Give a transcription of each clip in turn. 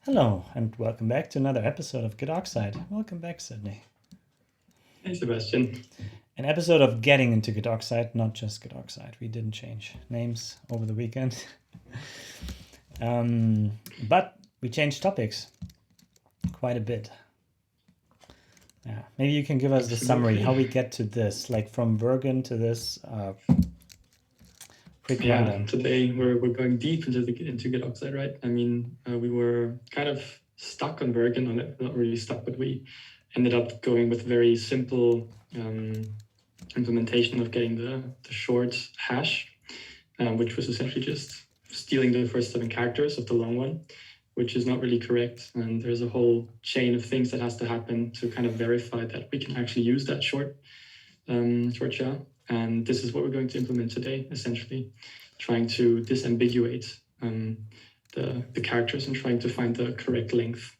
Hello, and welcome back to another episode of Git-Oxide. Welcome back, Sydney. Hey, Sebastian. An episode of getting into Git-Oxide, not just Git-Oxide. We didn't change names over the weekend. But we changed topics quite a bit. Yeah, maybe you can give us the summary, how we get to this, like from Bergen to this quick rundown. Today we're going deep into Git-Oxide, right? I mean, we were kind of stuck on Bergen, on it, not really stuck, but we ended up going with very simple implementation of getting the short hash, which was essentially just stealing the first 7 characters of the long one, which is not really correct. And there's a whole chain of things that has to happen to kind of verify that we can actually use that short SHA. And this is what we're going to implement today, essentially, trying to disambiguate the characters and trying to find the correct length.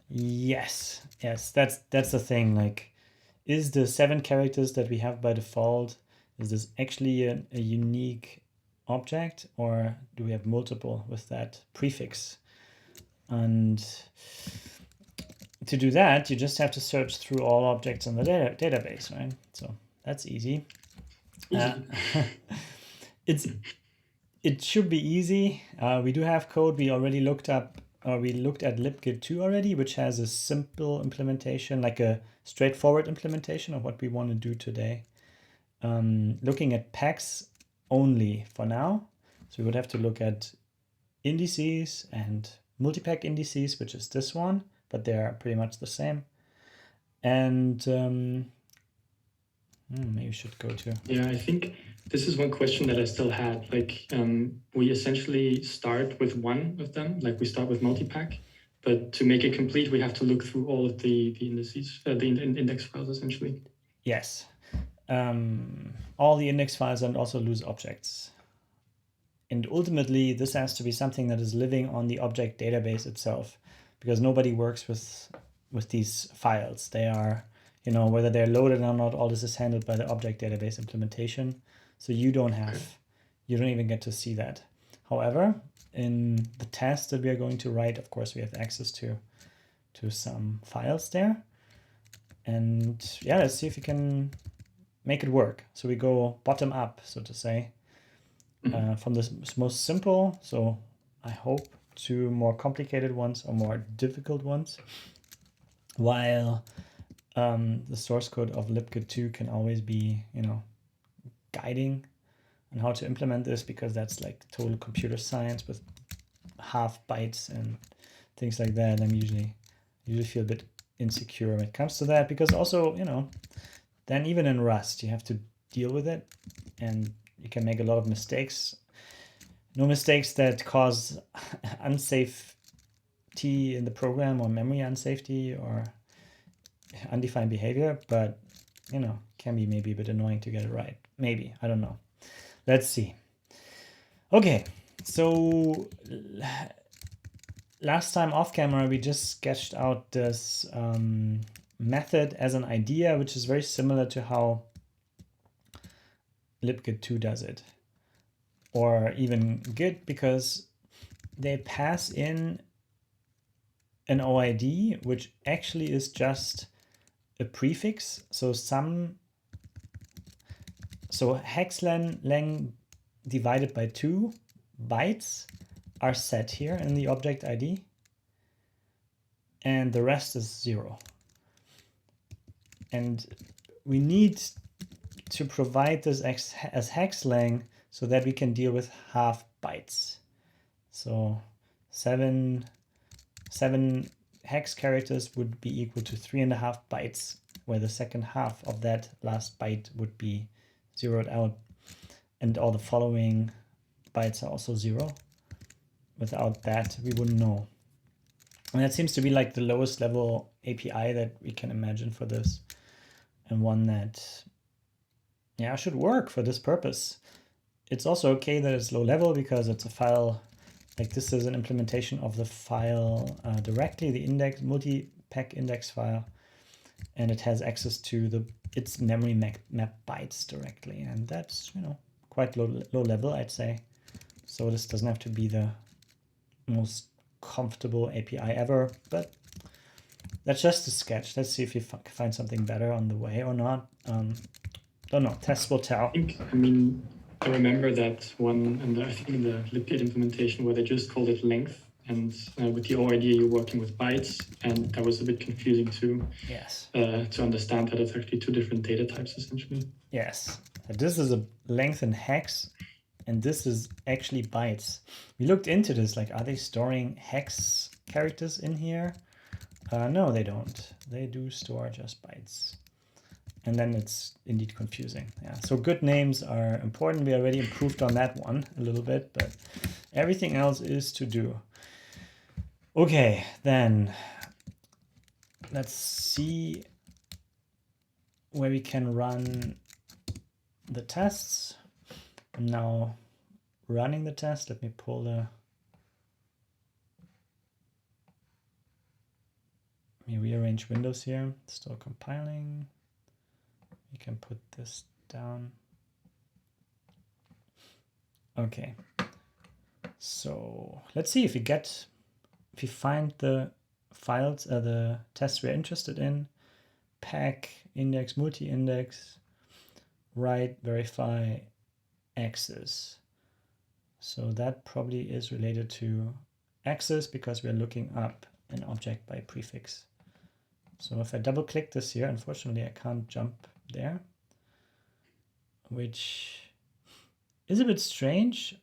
Yes, that's the thing. Like, is the 7 characters that we have by default, is this actually a unique object, or do we have multiple with that prefix? And to do that, you just have to search through all objects in the database, right? So that's easy. It should be easy. We do have code. We already looked up, or we looked at libgit2 already, which has a simple implementation, like a straightforward implementation of what we want to do today. Looking at packs only for now. So we would have to look at indices and multipack indices, which is this one, but they're pretty much the same. And maybe we should go to. Yeah, I think this is one question that I still had. Like, we essentially start with one of them, like we start with multipack, but to make it complete, we have to look through all of the indices, the index files, essentially. Yes. All the index files and also loose objects. And ultimately, this has to be something that is living on the object database itself, because nobody works with these files. They are, whether they're loaded or not, all this is handled by the object database implementation. So you don't even get to see that. However, in the test that we are going to write, of course, we have access to some files there. And yeah, let's see if we can make it work. So we go bottom up, so to say, from the most simple, so I hope, to more complicated ones or more difficult ones, while the source code of libgit2 can always be, guiding on how to implement this, because that's like total computer science with half bytes and things like that. I'm usually feel a bit insecure when it comes to that, because also, then even in Rust, you have to deal with it, and you can make a lot of mistakes. No mistakes that cause unsafety in the program or memory unsafety or undefined behavior, but can be maybe a bit annoying to get it right. Maybe, I don't know. Let's see. Okay, so last time off camera, we just sketched out this method as an idea, which is very similar to how libgit2 does it, or even Git, because they pass in an OID, which actually is just a prefix. So hex length divided by 2 bytes are set here in the object ID, and the rest is 0. And we need to provide this as hex length so that we can deal with half bytes. So 7 hex characters would be equal to 3.5 bytes, where the second half of that last byte would be zeroed out, and all the following bytes are also 0. Without that, we wouldn't know. And that seems to be like the lowest level API that we can imagine for this, and one that should work for this purpose. It's also okay that it's low level, because it's a file, like this is an implementation of the file directly, the index multi-pack index file, and it has access to its memory map bytes directly, and that's quite low level, I'd say. So this doesn't have to be the most comfortable API ever, but that's just a sketch. Let's see if you find something better on the way or not. Don't know. Tests will tell. I remember that one, and I think in the libkit implementation where they just called it length, and with the old idea you're working with bytes, and that was a bit confusing too. Yes. To understand that it's actually two different data types essentially. Yes. This is a length in hex, and this is actually bytes. We looked into this, like, are they storing hex characters in here? No, they don't. They do store just bytes. And then it's indeed confusing. Yeah. So good names are important. We already improved on that one a little bit, but everything else is to do. Okay, then let's see where we can run the tests. I'm now running the test. Let me pull the... Let me rearrange windows here. Still compiling. You can put this down. Okay. So let's see if we find the files, the tests we're interested in. Pack, index, multi-index, write, verify, access. So that probably is related to access because we're looking up an object by prefix. So if I double click this here, unfortunately I can't jump there, which is a bit strange.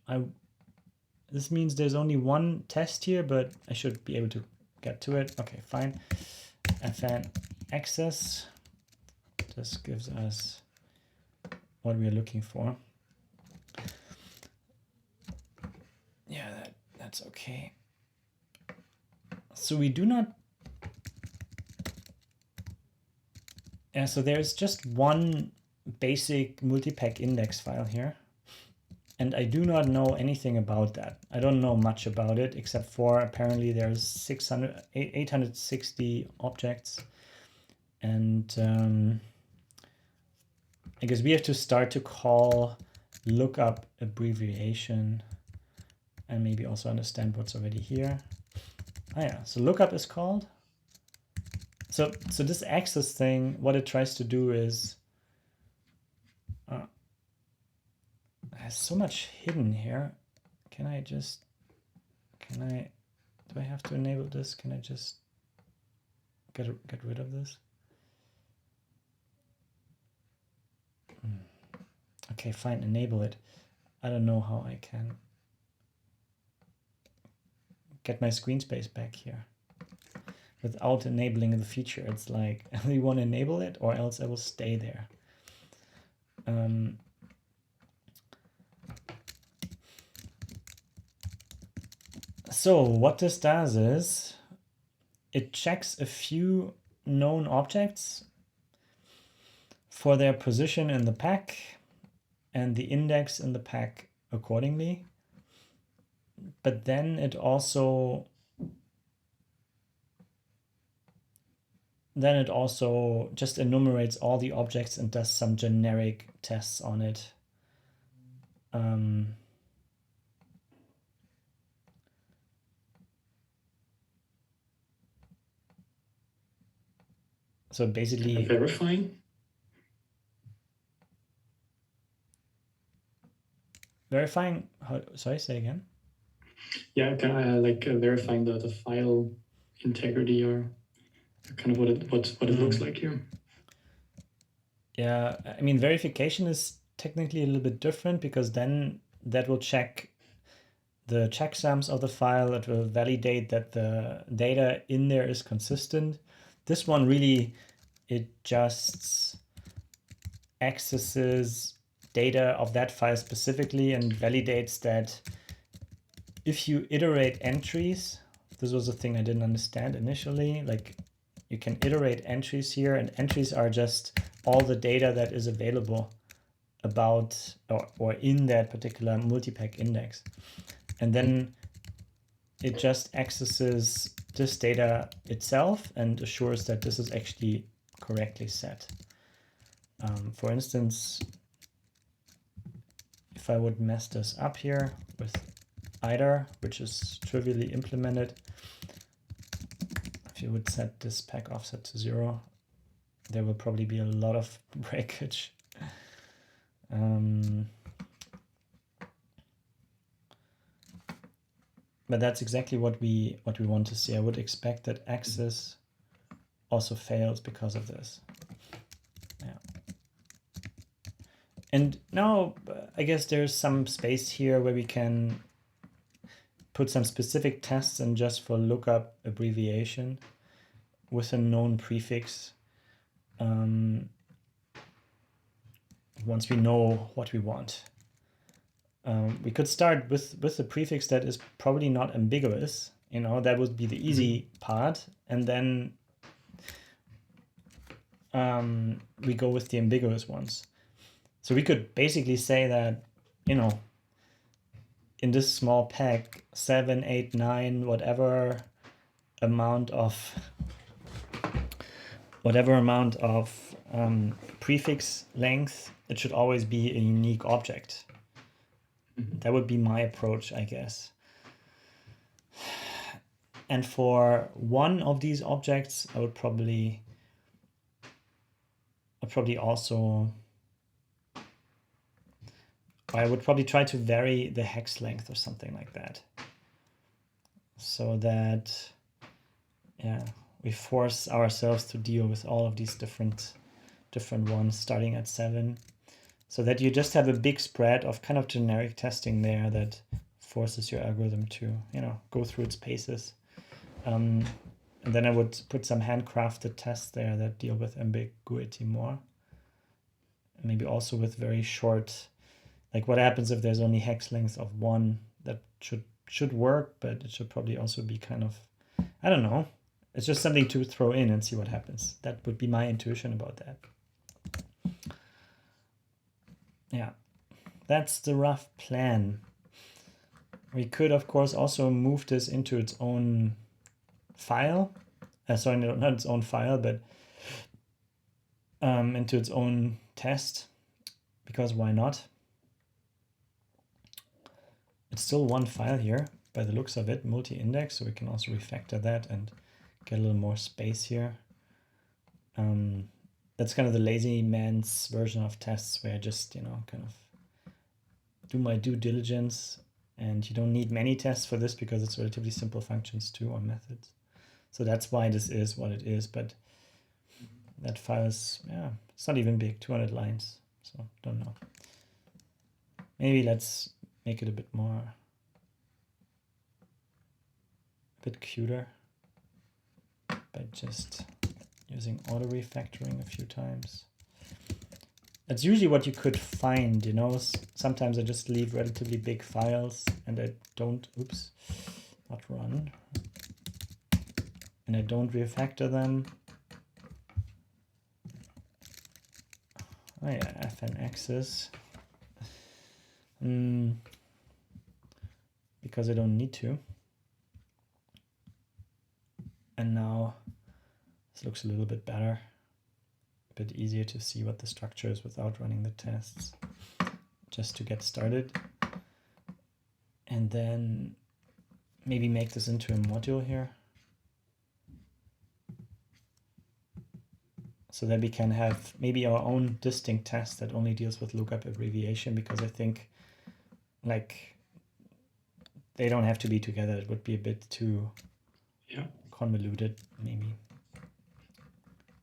This means there's only one test here, but I should be able to get to it. Okay, fine. fn access. This gives us what we're looking for. Yeah, that's okay. So we do not... Yeah, so there's just one basic multi-pack index file here. And I do not know anything about that. I don't know much about it, except for apparently there's 860 objects. And I guess we have to start to call lookup abbreviation and maybe also understand what's already here. Ah yeah, so lookup is called. So this access thing, what it tries to do is, there's so much hidden here. Do I have to enable this? Can I just get rid of this? Okay, fine, enable it. I don't know how I can get my screen space back here without enabling the feature. It's like, we want to enable it or else I will stay there. So what this does is it checks a few known objects for their position in the pack and the index in the pack accordingly. But then it also just enumerates all the objects and does some generic tests on it. So basically verifying. Sorry, say again. Yeah, kind of like verifying the file integrity or kind of what it looks like here. Yeah, I mean, verification is technically a little bit different because then that will check the checksums of the file. It will validate that the data in there is consistent. This one really, it just accesses data of that file specifically and validates that if you iterate entries, this was a thing I didn't understand initially, like you can iterate entries here, and entries are just all the data that is available about or in that particular multi-pack index. And then it just accesses this data itself and assures that this is actually correctly set. For instance, if I would mess this up here with either, which is trivially implemented. If you would set this pack offset to 0, there will probably be a lot of breakage. But that's exactly what we want to see. I would expect that access also fails because of this. Yeah. And now I guess there's some space here where we can put some specific tests in just for lookup abbreviation with a known prefix. Once we know what we want. We could start with a prefix that is probably not ambiguous. You know, that would be the easy part. And then we go with the ambiguous ones. So we could basically say that, you know, in this small pack, 7, 8, 9, whatever amount of prefix length, it should always be a unique object. That would be my approach, I guess. And for one of these objects, I would probably try to vary the hex length or something like that. So that, yeah, we force ourselves to deal with all of these different ones starting at 7. So that you just have a big spread of kind of generic testing there that forces your algorithm to, you know, go through its paces. And then I would put some handcrafted tests there that deal with ambiguity more. Maybe also with very short, like what happens if there's only hex length of 1? That should work, but it should probably also be kind of, I don't know. It's just something to throw in and see what happens. That would be my intuition about that. Yeah, that's the rough plan. We could, of course, also move this into its own file. Sorry, not its own file, but into its own test, because why not? It's still one file here, by the looks of it, multi-index, so we can also refactor that and get a little more space here. That's kind of the lazy man's version of tests where I just, you know, kind of do my due diligence, and you don't need many tests for this because it's relatively simple functions too, or methods. So that's why this is what it is, but that file is, yeah, it's not even big, 200 lines, so don't know. Maybe let's make it a bit cuter by just using auto refactoring a few times. That's usually what you could find, you know. Sometimes I just leave relatively big files and I don't, not run. And I don't refactor them. Oh yeah, fn access. Because I don't need to. And now this looks a little bit better. A bit easier to see what the structure is without running the tests. Just to get started. And then maybe make this into a module here. So that we can have maybe our own distinct test that only deals with lookup abbreviation, because I think like they don't have to be together. It would be a bit too convoluted, maybe.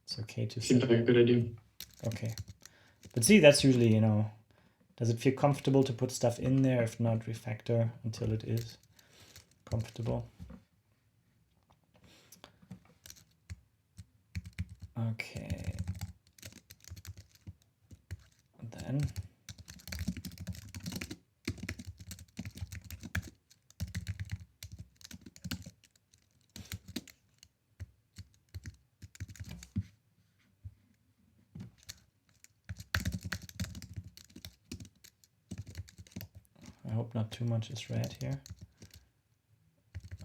It's okay to seems like a good idea. Okay. But see, that's usually, you know, does it feel comfortable to put stuff in there? If not, refactor until it is comfortable. Okay. Then I hope not too much is red here.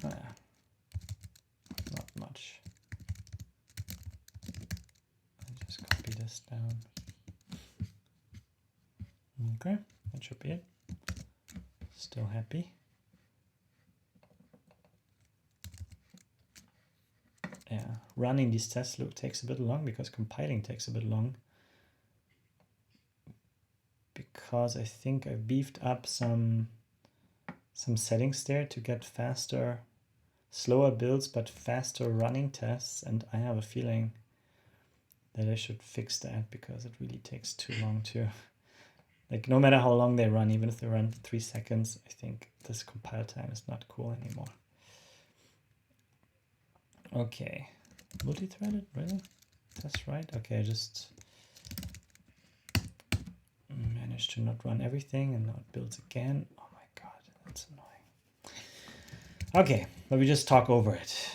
Ah, not much. I'll just copy this down. Okay, that should be it. Still happy. yeah, running these tests takes a bit long because compiling takes a bit long. Because I think I beefed up some settings there to get faster, slower builds, but faster running tests. And I have a feeling that I should fix that because it really takes too long to, like, no matter how long they run, even if they run 3 seconds, I think this compile time is not cool anymore. Okay, multi-threaded, really? That's right. Okay, I just managed to not run everything and now it builds again. Oh my god, that's annoying. Okay, but we just talk over it.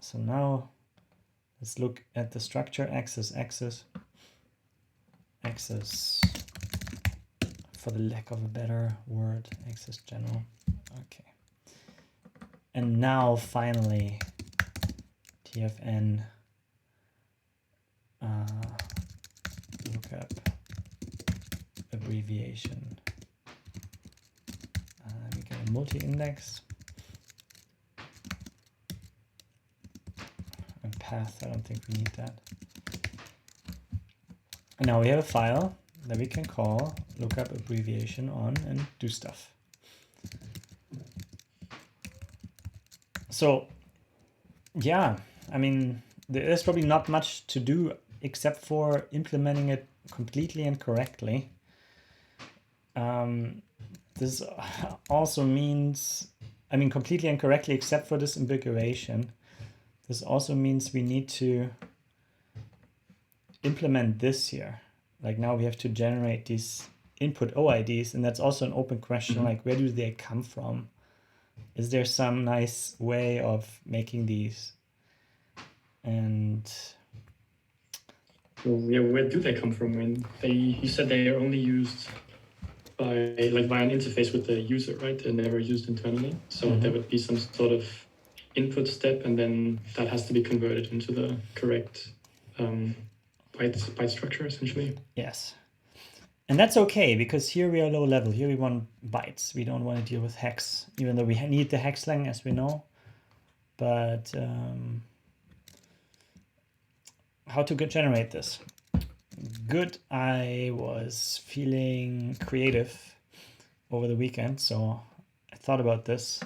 So now let's look at the structure access, for the lack of a better word, access general. Okay. And now finally, TFN lookup abbreviation. We get a multi-index and path. I don't think we need that. And now we have a file that we can call lookup abbreviation on and do stuff. So yeah, I mean, there's probably not much to do except for implementing it completely and correctly. This also means, I mean, completely and correctly except for this ambiguation. This also means we need to implement this here. Like now we have to generate these input OIDs, and that's also an open question, like where do they come from? Is there some nice way of making these? And well, yeah, where do they come from? I mean, you said they are only used by an interface with the user, right? They're never used internally. So there would be some sort of input step, and then that has to be converted into the correct byte structure, essentially. Yes. And that's okay, because here we are low level. Here we want bytes. We don't want to deal with hex, even though we need the hex lang, as we know. But how to generate this? Good. I was feeling creative over the weekend, so I thought about this.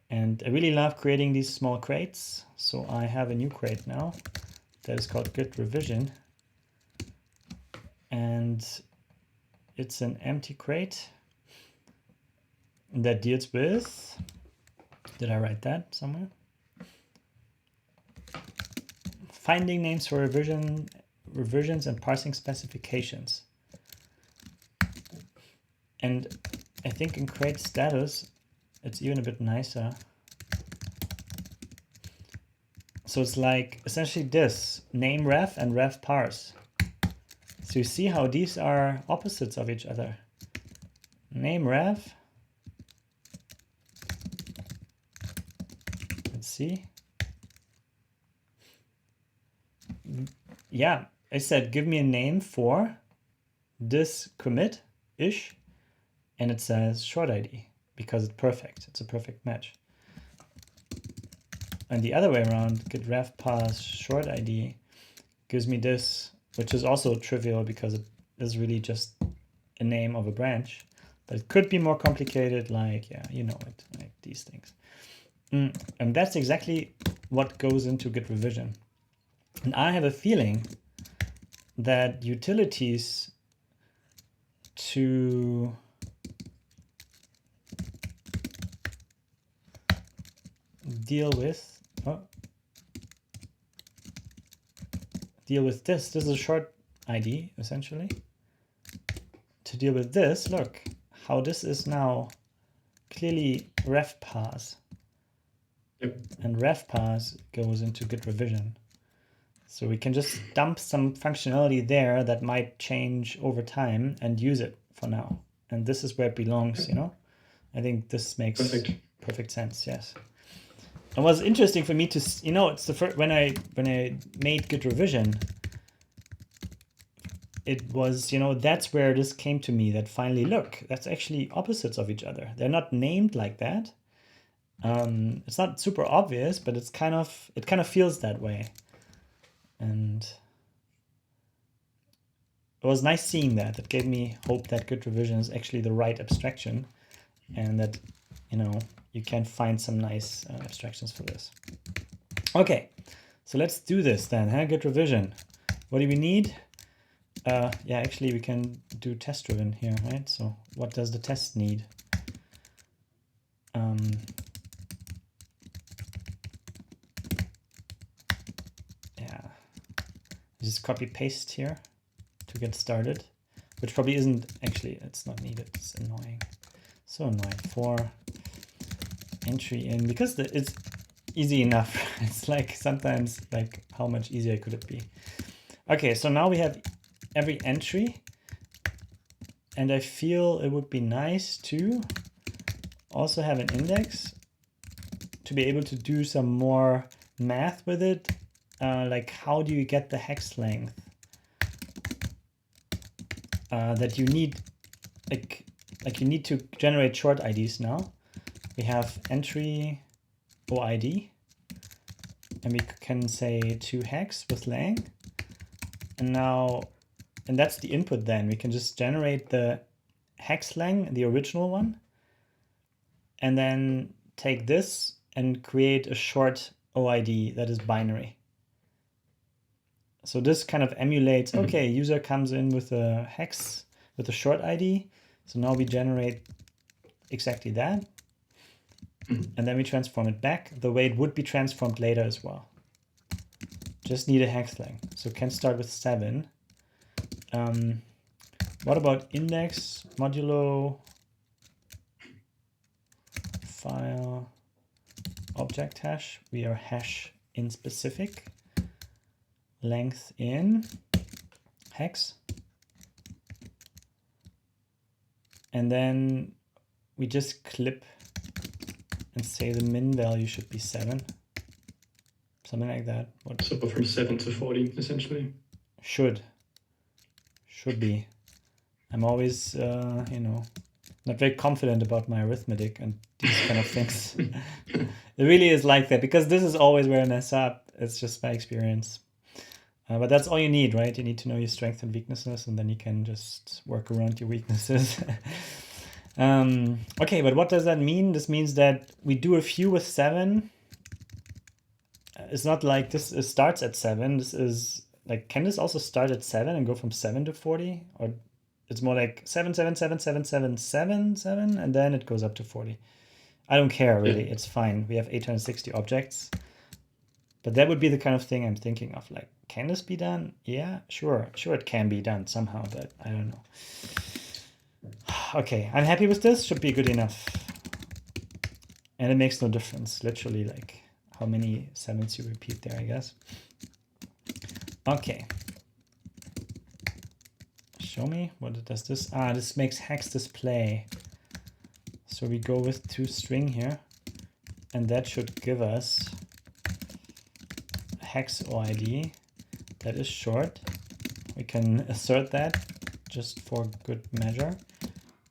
And I really love creating these small crates. So I have a new crate now that is called Git revision. And it's an empty crate that deals with, did I write that somewhere? Finding names for revisions and parsing specifications. And I think in crate status, it's even a bit nicer. So it's like essentially this, name ref and ref parse. So you see how these are opposites of each other. Name ref. Let's see. Yeah, I said give me a name for this commit-ish, and it says short ID because it's perfect. It's a perfect match. And the other way around, git ref parse short ID gives me this, which is also trivial because it is really just a name of a branch, but it could be more complicated, like, yeah, you know it, like these things. And that's exactly what goes into Git revision. And I have a feeling that utilities to deal with this is a short ID essentially. To deal with this, look how this is now clearly ref parse. Yep. And ref parse goes into Git revision. So we can just dump some functionality there that might change over time and use it for now. And this is where it belongs, you know? I think this makes perfect sense, yes. It was interesting for me to, you know, it's the first, when I made Git revision, it was, you know, that's where this came to me, that finally, look, that's actually opposites of each other. They're not named like that. It's not super obvious, but it kind of feels that way. And it was nice seeing that. It gave me hope that Git revision is actually the right abstraction, and that, you know, you can find some nice abstractions for this. Okay, so let's do this then. Git revision. What do we need? Yeah, actually we can do test driven here, right? So what does the test need? Yeah, just copy paste here to get started, which probably isn't actually, it's not needed. It's annoying. So annoying. For entry in, because it's easy enough. It's like sometimes like how much easier could it be? Okay, so now we have every entry, and I feel it would be nice to also have an index to be able to do some more math with it. Like how do you get the hex length that you need? Like you need to generate short IDs now. We have entry OID, and we can say 2 hex with lang. And that's the input then. We can just generate the hex lang, the original one, and then take this and create a short OID that is binary. So this kind of emulates, okay, user comes in with a hex, with a short ID. So now we generate exactly that. And then we transform it back the way it would be transformed later as well. Just need a hex length. So can start with 7. What about index modulo file object hash? We are hash in specific. Length in hex. And then we just clip and say the min value should be 7. Something like that. So from 7 to 40, essentially. Should be. I'm always, you know, not very confident about my arithmetic and these kind of things. It really is like that, because this is always where I mess up. It's just my experience. But that's all you need, right? You need to know your strengths and weaknesses, and then you can just work around your weaknesses. Okay, but what does that mean? This means that we do a few with 7. It's not like this starts at 7. This is like, can this also start at 7 and go from 7 to 40? Or it's more like 7, 7, 7, 7, 7, 7, 7, and then it goes up to 40. I don't care, really. It's fine. We have 860 objects. But that would be the kind of thing I'm thinking of. Like, can this be done? Yeah, sure. Sure, it can be done somehow, but I don't know. Okay, I'm happy with this. Should be good enough. And it makes no difference. Literally, like, how many 7s you repeat there, I guess. Okay. Show me. What does this? This makes hex display. So we go with toString here. And that should give us hex OID that is short. We can assert that just for good measure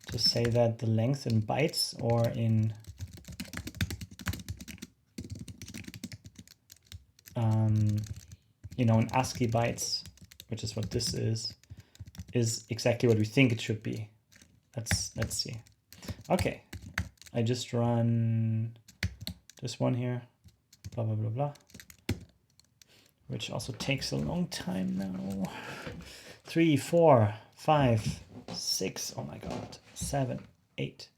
to say that the length in bytes or in you know, in ASCII bytes, which is what this is exactly what we think it should be. Let's see. Okay, I just run this one here, blah blah blah blah, which also takes a long time now. 3, 4, 5, 6. Oh my god. 7, 8,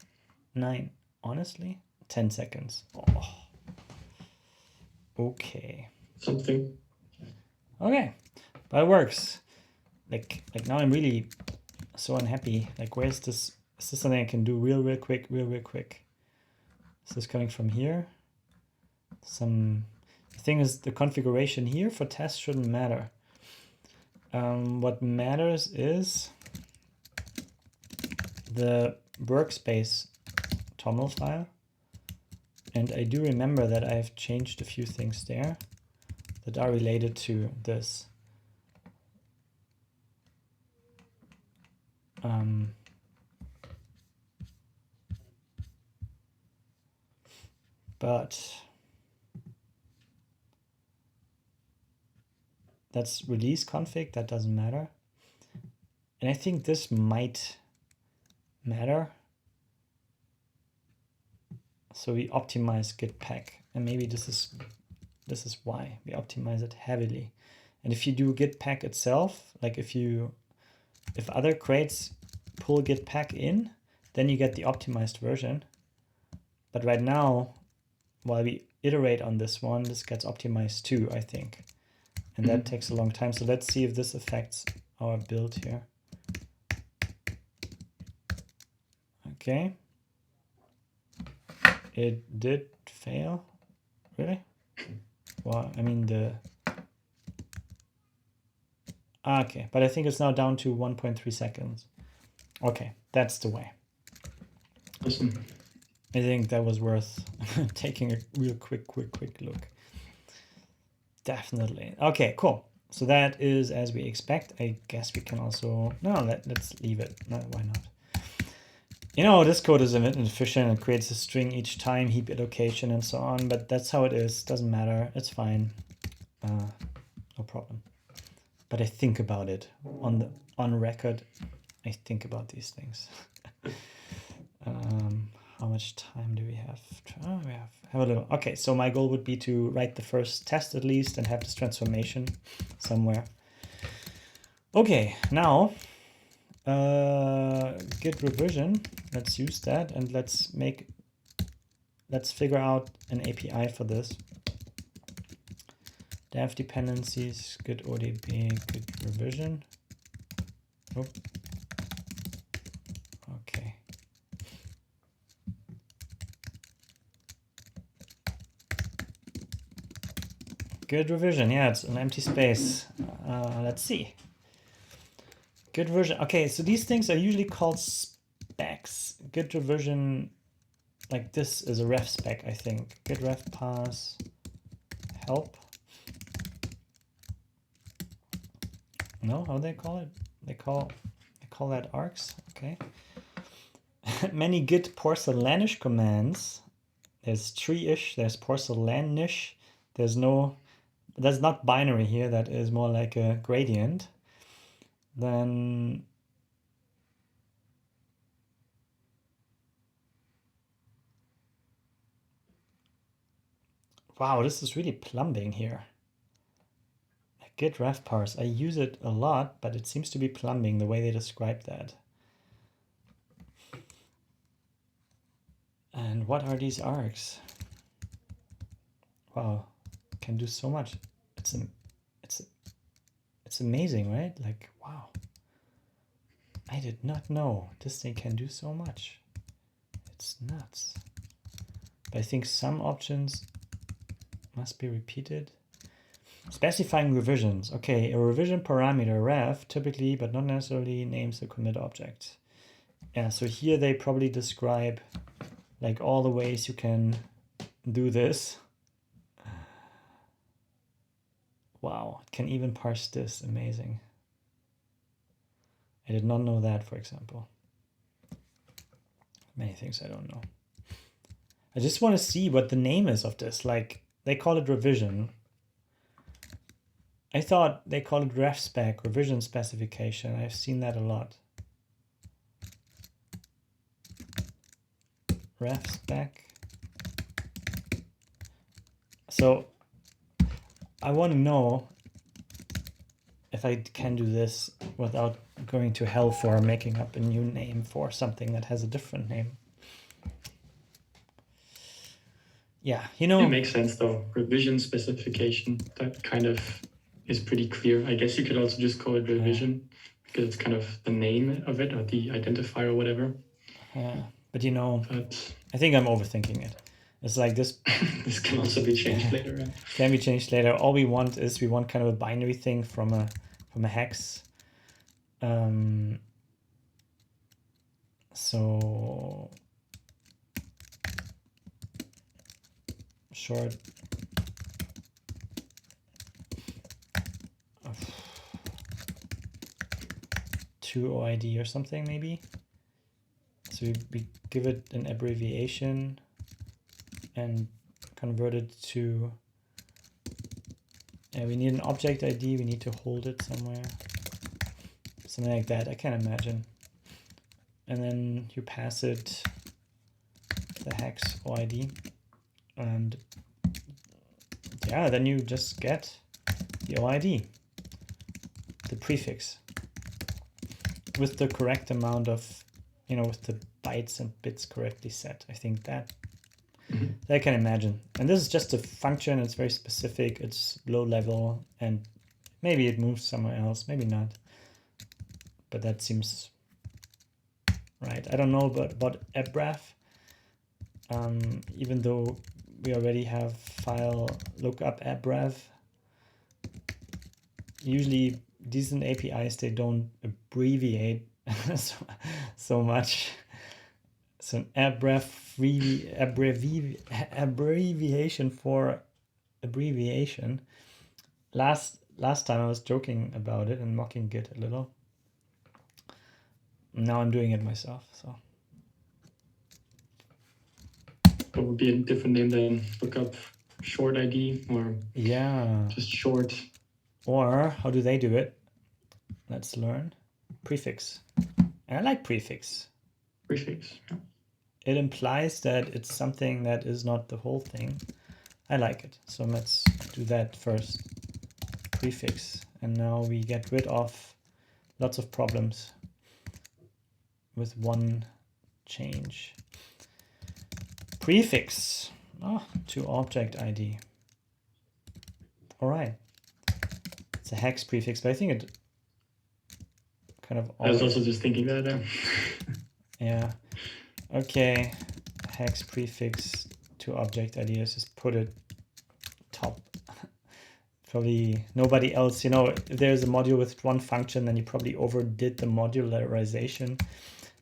9. Honestly, 10 seconds. Oh. Okay. Something. Okay, but it works. Like now I'm really so unhappy. Like, where's this? Is this something I can do real quick? Is this coming from here? The thing is, the configuration here for tests shouldn't matter. What matters is the workspace toml file. And I do remember that I've changed a few things there that are related to this. but that's release config, that doesn't matter. And I think this might matter. So we optimize git pack, and maybe this is why we optimize it heavily. And if you do git pack itself, like if other crates pull git pack in, then you get the optimized version. But right now, while we iterate on this one, this gets optimized too, I think. And that takes a long time. So let's see if this affects our build here. Okay. It did fail. Really? Well, I mean okay, but I think it's now down to 1.3 seconds. Okay, that's the way. Awesome. I think that was worth taking a real quick look. Definitely. Okay, cool. So that is as we expect. I guess we can also, no, let's leave it. No, why not? You know, this code is a bit inefficient. It creates a string each time, heap allocation and so on, but that's how it is. Doesn't matter. It's fine. No problem. But I think about it on record. I think about these things. How much time do we have? Oh, we have a little. Okay, so my goal would be to write the first test at least and have this transformation somewhere. Okay, now git revision. Let's use that and let's figure out an API for this. Dev dependencies, git ODB, git revision. Oh. Okay. Git revision, yeah, it's an empty space. Let's see. Git revision. Okay, so these things are usually called specs. Git revision, like this is a ref spec, I think. Git ref pass help. No, how they call it? They call that args. Okay. Many git porcelainish commands. There's tree-ish, there's porcelainish. That's not binary here, that is more like a gradient. Then wow, this is really plumbing here. Git ref parse, I use it a lot, but it seems to be plumbing the way they describe that. And what are these args? Wow, can do so much. It's amazing, right? Like, wow. I did not know this thing can do so much. It's nuts. But I think some options must be repeated. Specifying revisions. Okay, a revision parameter ref typically, but not necessarily, names the commit object. Yeah, so here they probably describe like all the ways you can do this. Wow, it can even parse this. Amazing. I did not know that, for example. Many things I don't know. I just want to see what the name is of this. Like, they call it revision. I thought they call it ref spec, revision specification. I've seen that a lot. Ref spec. So I want to know if I can do this without going to hell for making up a new name for something that has a different name. Yeah, you know. It makes sense though. Revision specification, that kind of is pretty clear. I guess you could also just call it revision because it's kind of the name of it or the identifier or whatever. Yeah, but you know, I think I'm overthinking it. It's like this. This can also be changed later. Right? Can be changed later. All we want is we want kind of a binary thing from a hex. So short to OID or something maybe. So we give it an abbreviation and convert it to, we need an object ID, we need to hold it somewhere. Something like that, I can imagine. And then you pass it the hex OID. And yeah, then you just get the OID, the prefix, with the correct amount of, with the bytes and bits correctly set. I think that I can imagine. And this is just a function. It's very specific. It's low level, and maybe it moves somewhere else, maybe not. But that seems right. I don't know about AppRef, even though we already have file lookup AppRef. Usually decent APIs, they don't abbreviate so much. So an abbreviation for abbreviation. Last time I was joking about it and mocking Git a little. Now I'm doing it myself. So what would be a different name than lookup short ID, or just short? Or how do they do it? Let's learn. Prefix. And I like prefix. Prefix, yeah. It implies that it's something that is not the whole thing. I like it. So let's do that first. Prefix. And now we get rid of lots of problems with one change. Prefix. To object ID. All right. It's a hex prefix, but I think it kind of... I was also just thinking that. Yeah. Okay. Hex prefix to object ID. Let's just put it top. Probably nobody else, if there's a module with one function, then you probably overdid the modularization.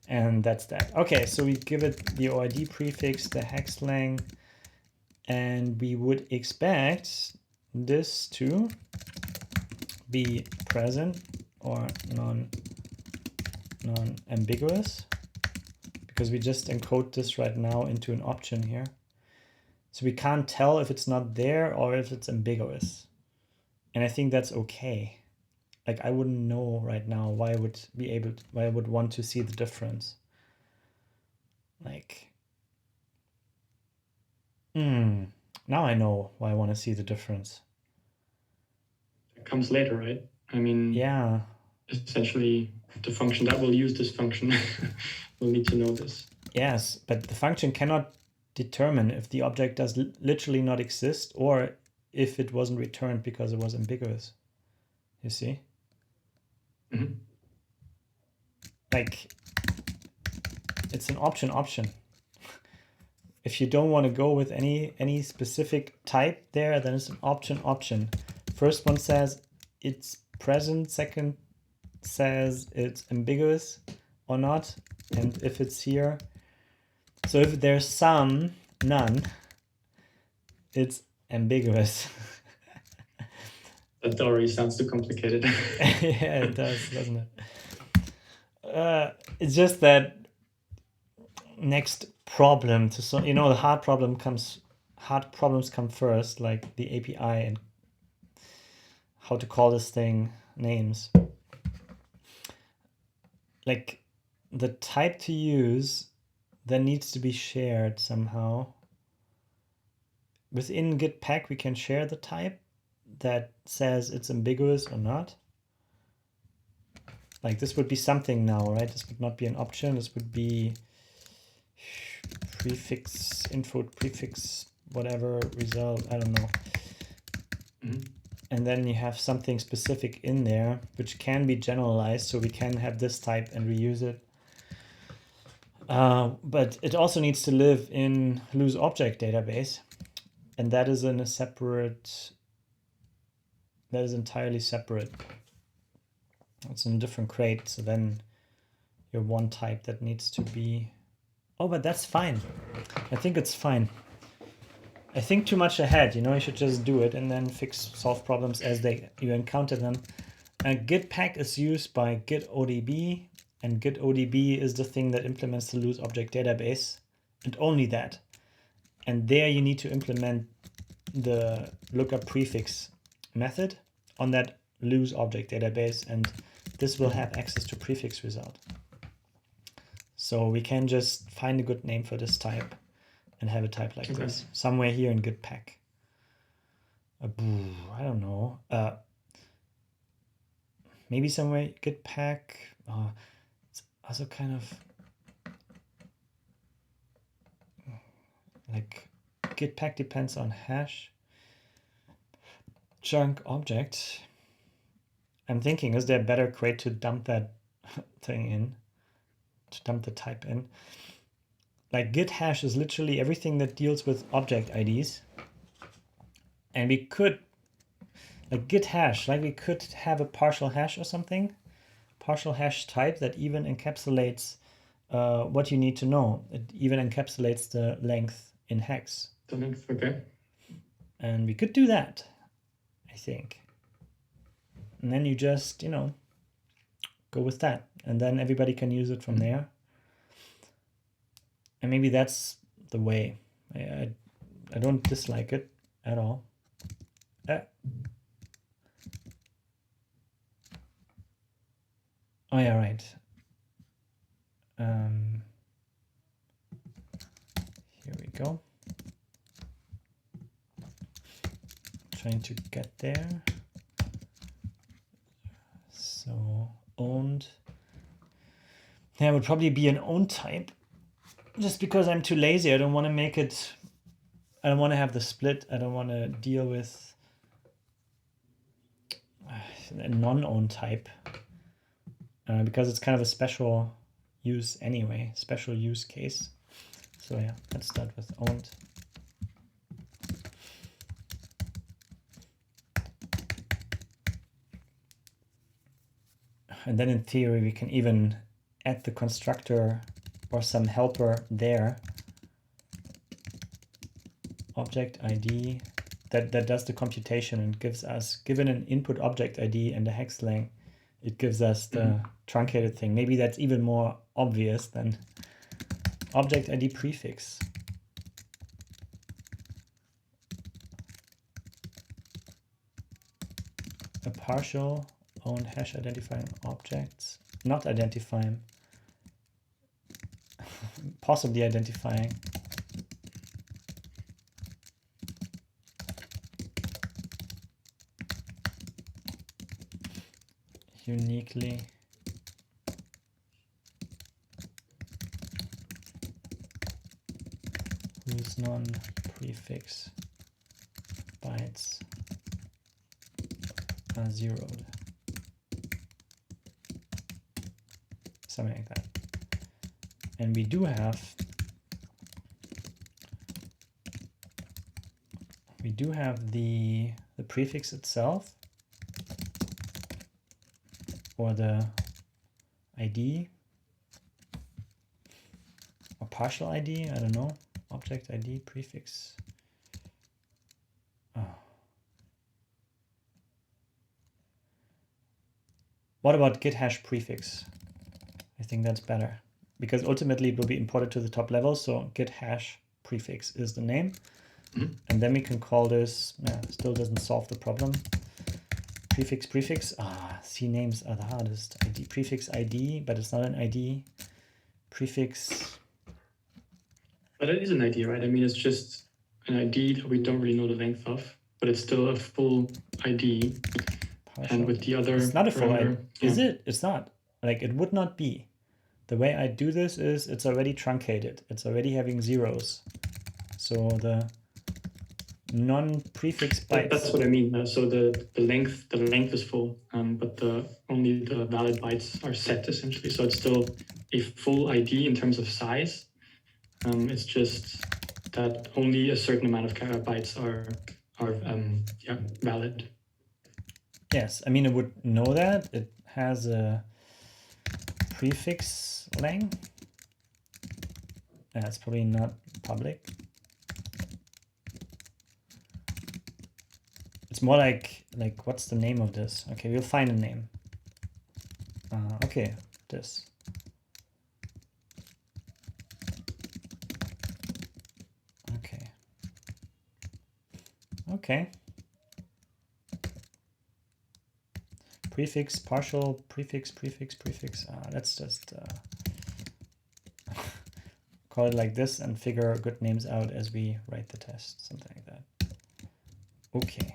And that's that. Okay, so we give it the OID prefix, the hex lang, and we would expect this to be present or non-ambiguous, because we just encode this right now into an option here. So we can't tell if it's not there or if it's ambiguous. And I think that's okay. Like, I wouldn't know right now why I would want to see the difference. Like, now I know why I want to see the difference. It comes later, right? I mean, yeah. Essentially, the function that will use this function will need to know this. Yes, but the function cannot determine if the object does literally not exist or if it wasn't returned because it was ambiguous. You see? Mm-hmm. Like, it's an option. If you don't want to go with any specific type there, then it's an option. First one says it's present, second says it's ambiguous or not, and if it's here. So if there's some, none, it's ambiguous. That already sounds too complicated. Yeah, it does, doesn't it? It's just that next problem to solve, the hard problems come first, like the API and how to call this thing names. Like, the type to use then needs to be shared somehow. Within Git pack, we can share the type that says it's ambiguous or not. Like, this would be something now, right? This would not be an option. This would be prefix, info, prefix, whatever, result, I don't know. Mm-hmm. And then you have something specific in there, which can be generalized, so we can have this type and reuse it. But it also needs to live in loose object database, and that is in a separate, that is entirely separate. It's in a different crate, so then your one type that needs to be, but that's fine. I think it's fine. I think too much ahead, you should just do it and then solve problems as you encounter them. Git pack is used by git-odb, and git-odb is the thing that implements the loose object database, and only that. And there you need to implement the lookup prefix method on that loose object database, and this will have access to prefix result. So we can just find a good name for this type and have a type like this somewhere here in git pack. I don't know. Maybe somewhere git pack. It's also kind of like git pack depends on hash chunk object. I'm thinking, is there a better way to dump that thing in, to dump the type in? Like git-hash is literally everything that deals with object IDs. And we could, like git-hash, like we could have a partial hash or something, partial hash type that even encapsulates what you need to know. It even encapsulates the length in hex. The length, okay. And we could do that, I think. And then you just, you know, go with that. And then everybody can use it from there. And maybe that's the way. I don't dislike it at all. Oh yeah, right. Here we go. Trying to get there. So owned. Yeah, it would probably be an owned type. Just because I'm too lazy, I don't want to make it. I don't want to have the split. I don't want to deal with a non-owned type. Because it's kind of a special use anyway, special use case. So yeah, let's start with owned. And then in theory, we can even add the constructor or some helper there. Object ID that does the computation and gives us, given an input object ID and a hex length, it gives us the truncated thing. Maybe that's even more obvious than object ID prefix. A partial owned hash identifying objects, not identifying, possibly identifying. Uniquely whose non-prefix bytes are zeroed. Something like that. And we do have the prefix itself, or the ID, or partial ID, I don't know, object ID prefix. Oh. What about git-hash prefix? I think that's better, because ultimately it will be imported to the top level, so git-hash prefix is the name. And then we can call this, still doesn't solve the problem. Prefix, C names are the hardest. ID, prefix ID, but it's not an ID. Prefix. But it is an ID, right? I mean, it's just an ID that we don't really know the length of, but it's still a full ID. Partial. And with the other, it's not a full ID. Is it? It's not. Like, it would not be. The way I do this is it's already truncated. It's already having zeros. So the non-prefix bytes. That's what I mean. So the length is full, but only the valid bytes are set essentially. So it's still a full ID in terms of size. It's just that only a certain amount of bytes are valid. Yes, I mean, it would know that. It has a prefix length. It's probably not public. It's more like what's the name of this? Okay, we'll find a name. Okay, this. Okay. Okay. Prefix, partial, prefix, prefix, prefix. Let's just call it like this and figure good names out as we write the test, something like that. Okay.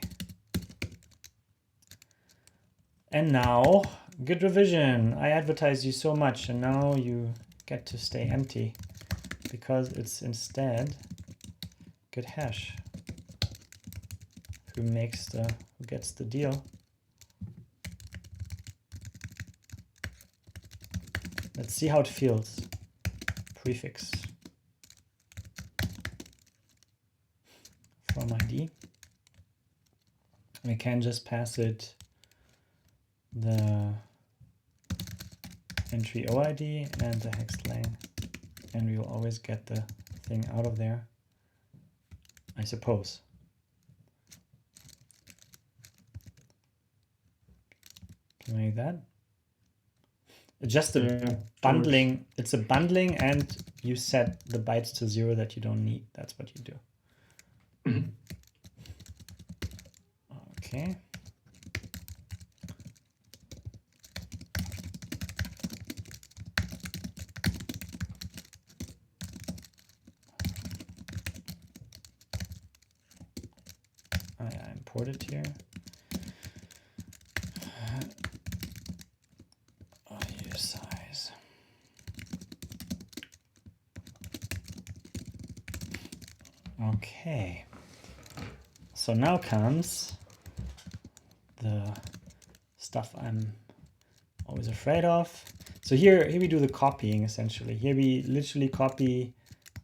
And now, good revision. I advertised you so much, and now you get to stay empty because it's instead git-hash who gets the deal. Let's see how it feels. Prefix from ID. We can just pass it the entry OID and the hex lang, and we will always get the thing out of there, I suppose. Like that. It's just a bundling. It's a bundling, and you set the bytes to 0 that you don't need. That's what you do. Mm-hmm. Okay. I import it here. Size. Okay. So now comes the stuff I'm always afraid of. So here we do the copying essentially. Here we literally copy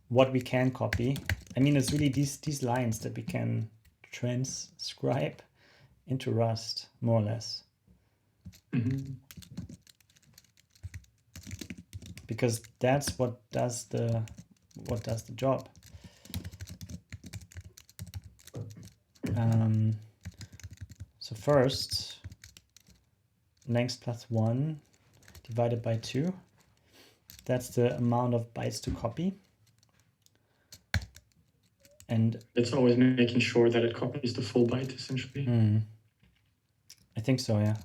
what we can copy. I mean, it's really these lines that we can transcribe into Rust, more or less. Mm-hmm. Because that's what does the job. So first, length plus 1 divided by 2. That's the amount of bytes to copy. And it's always making sure that it copies the full byte, essentially. I think so, yeah.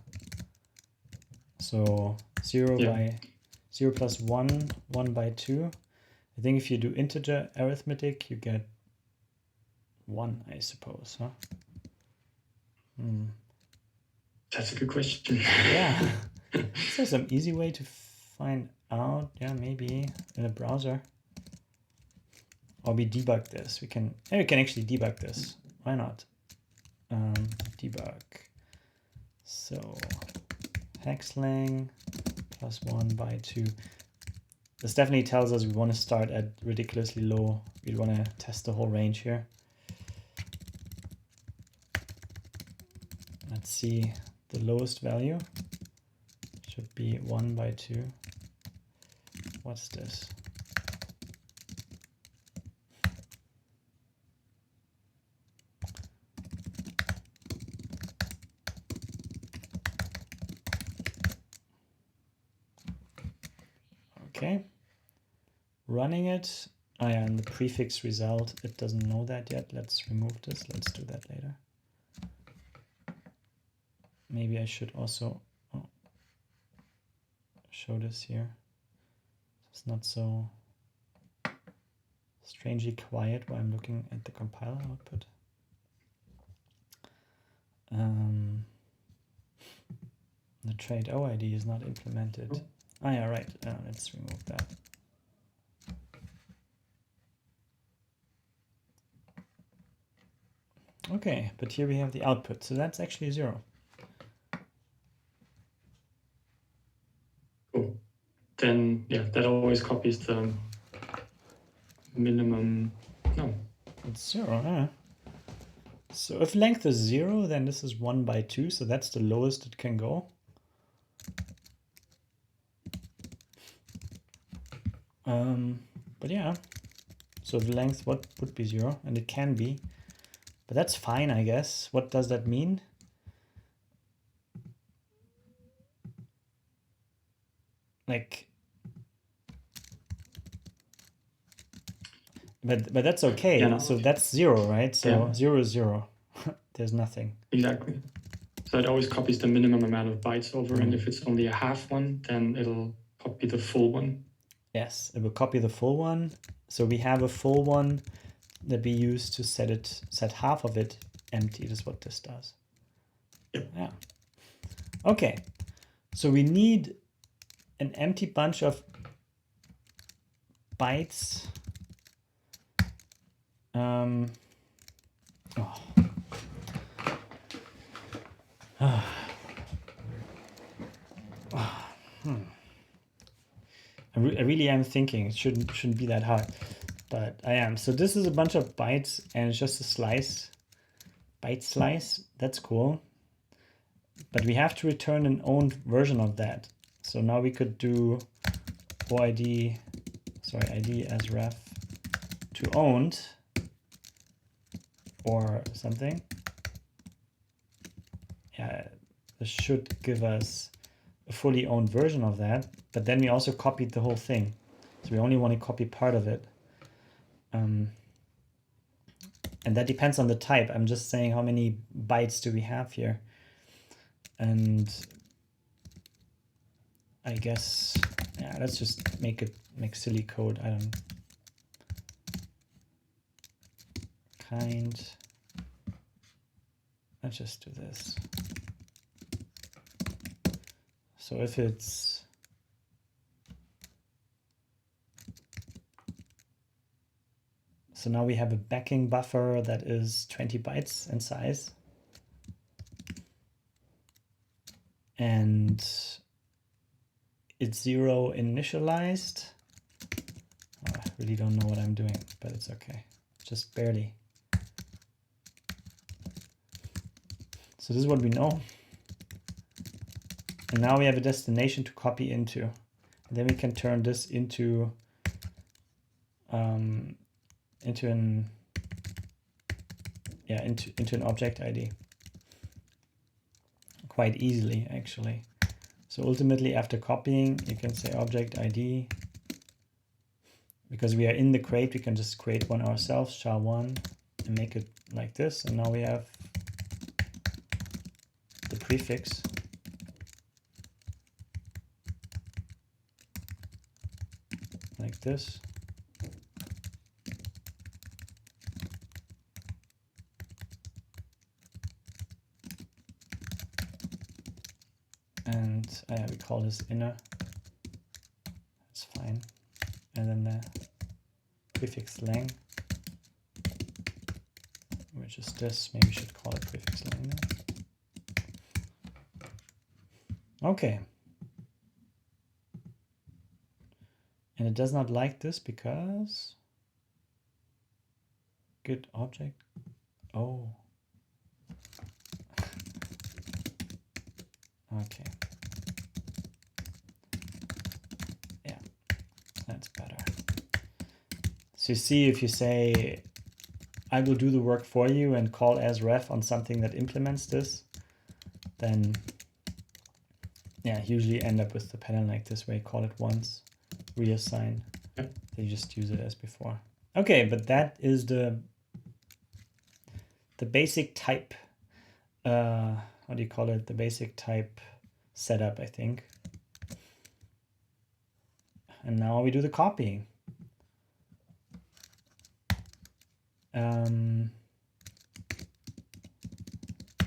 So 0 by 0 plus 1, 1 by 2. I think if you do integer arithmetic, you get 1, I suppose, huh? That's a good question. Yeah. Is there some easy way to find out? Yeah, maybe in a browser. Or we debug this. We can actually debug this. Why not? Debug. So hex lang plus 1 by 2. This definitely tells us we want to start at ridiculously low. We want to test the whole range here. Let's see, the lowest value should be 1 by 2. What's this? Okay, running it. And the prefix result, it doesn't know that yet. Let's remove this. Let's do that later. Maybe I should also show this here. It's not so strangely quiet while I'm looking at the compiler output. The trait OID is not implemented. Oh yeah, right. Let's remove that. Okay, but here we have the output, so that's actually 0. Cool. Then, yeah, that always copies the minimum. No. It's 0, huh? So if length is 0, then this is 1 by 2, so that's the lowest it can go. But yeah, so the length what would be 0, and it can be, but that's fine, I guess. What does that mean? Like, but that's okay. Yeah, no. So that's 0, right? So 0 is 0. There's nothing. Exactly. So it always copies the minimum amount of bytes over, and if it's only a half one, then it'll copy the full one. Yes, it will copy the full one. So we have a full one that we use to set half of it empty. This is what this does. Yep. Yeah. Okay. So we need an empty bunch of bytes. Oh. I really am thinking it shouldn't be that hard, but I am. So this is a bunch of bytes, and it's just a slice, byte slice. That's cool. But we have to return an owned version of that. So now we could do ID as ref to owned or something. Yeah, this should give us a fully owned version of that, but then we also copied the whole thing. So we only want to copy part of it. And that depends on the type. I'm just saying how many bytes do we have here. And I guess, yeah, let's just make silly code. I don't kind. Let's just do this. So if it's so now we have a backing buffer that is 20 bytes in size. And it's 0 initialized. Oh, I really don't know what I'm doing, but it's okay. Just barely. So this is what we know. And now we have a destination to copy into. And then we can turn this into an object ID quite easily, actually. So ultimately, after copying, you can say object ID. Because we are in the crate, we can just create one ourselves, SHA-1, and make it like this. And now we have the prefix. Like this. And we call this inner. That's fine. And then the prefix lang, which is this. Maybe we should call it prefix lang then. Okay. And it does not like this because git object. Oh. Okay. Yeah, that's better. So you see, if you say, I will do the work for you and call as ref on something that implements this, then yeah, usually end up with the pattern like this where you call it once, reassign, then you just use it as before. Okay, but that is the basic type, what do you call it? The basic type setup, I think. And now we do the copying.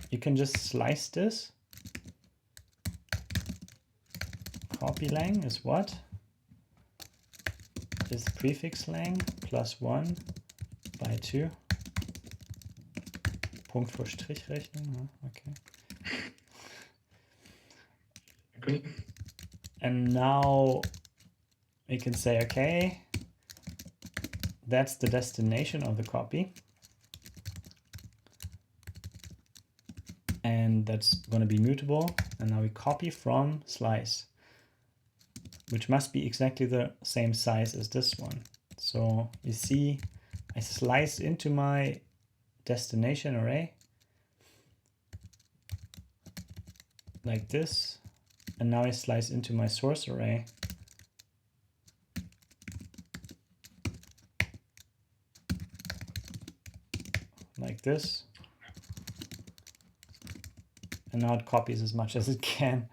You can just slice this. Copy lang is what? Is prefix lang plus 1 by 2. Punkt vor Strichrechnung. Okay. Okay. And now we can say, okay, that's the destination of the copy. And that's going to be mutable. And now we copy from slice, which must be exactly the same size as this one. So you see, I slice into my destination array like this. And now I slice into my source array like this. and now it copies as much as it can,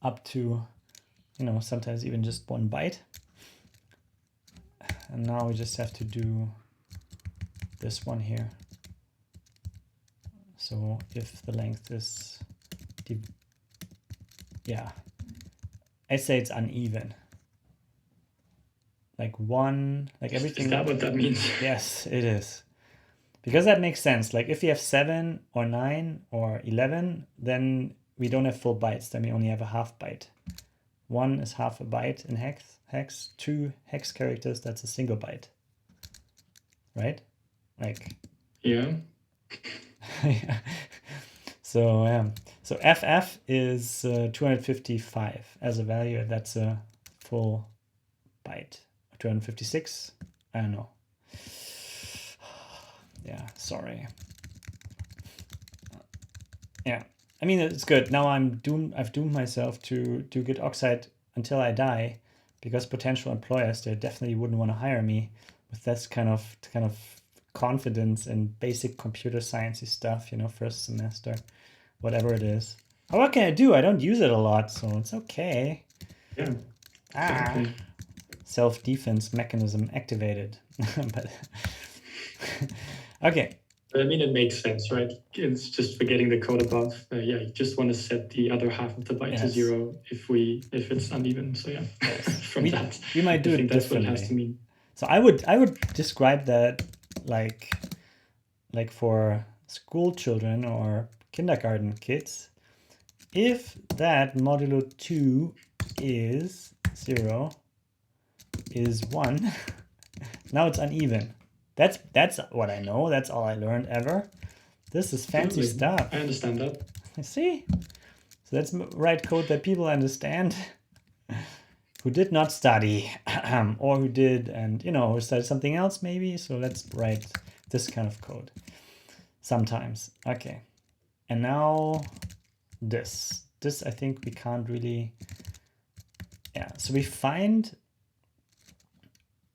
up to, you know, sometimes even just 1 byte. And now we just have to do this one here. So if the length is, yeah, I say it's uneven. Like 1, like everything. Is that what that means? Yes, it is. Because that makes sense. Like if you have 7 or 9 or 11, then we don't have full bytes. Then we only have a half byte. 1 is half a byte in hex. 2 hex characters, that's a single byte. Right? Like. Yeah. Yeah. So so FF is 255 as a value. That's a full byte. 256. I don't know. Yeah, sorry. Yeah, I mean, it's good. Now I've doomed myself to do Git oxide until I die, because potential employers, they definitely wouldn't want to hire me with this kind of confidence in basic computer sciencey stuff, you know, first semester, whatever it is. Oh, what can I do? I don't use it a lot, so it's okay. Yeah. Exactly. Self-defense mechanism activated. But okay. I mean, it makes sense, right? It's just forgetting the code above. Yeah, you just want to set the other half of the byte to 0 if it's uneven. So yeah, from that, we might do I think it that's what it differently. has to mean. So I would describe that like for school children or kindergarten kids, if that modulo 2 is 0, is 1, now it's uneven. That's what I know. That's all I learned ever. This is fancy stuff. I understand that. See? So that's right code that people understand who did not study or who did, and, you know, who studied something else maybe. So let's write this kind of code sometimes. Okay. And now this I think we can't really, yeah. So we find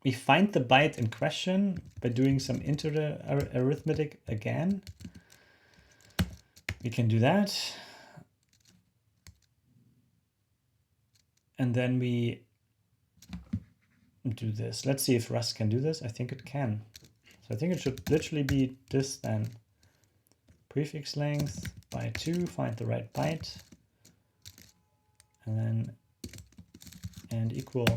the byte in question by doing some integer arithmetic again. We can do that. And then we do this. Let's see if Rust can do this. I think it can. So I think it should literally be this then. Prefix length by 2, find the right byte. And then, and equal.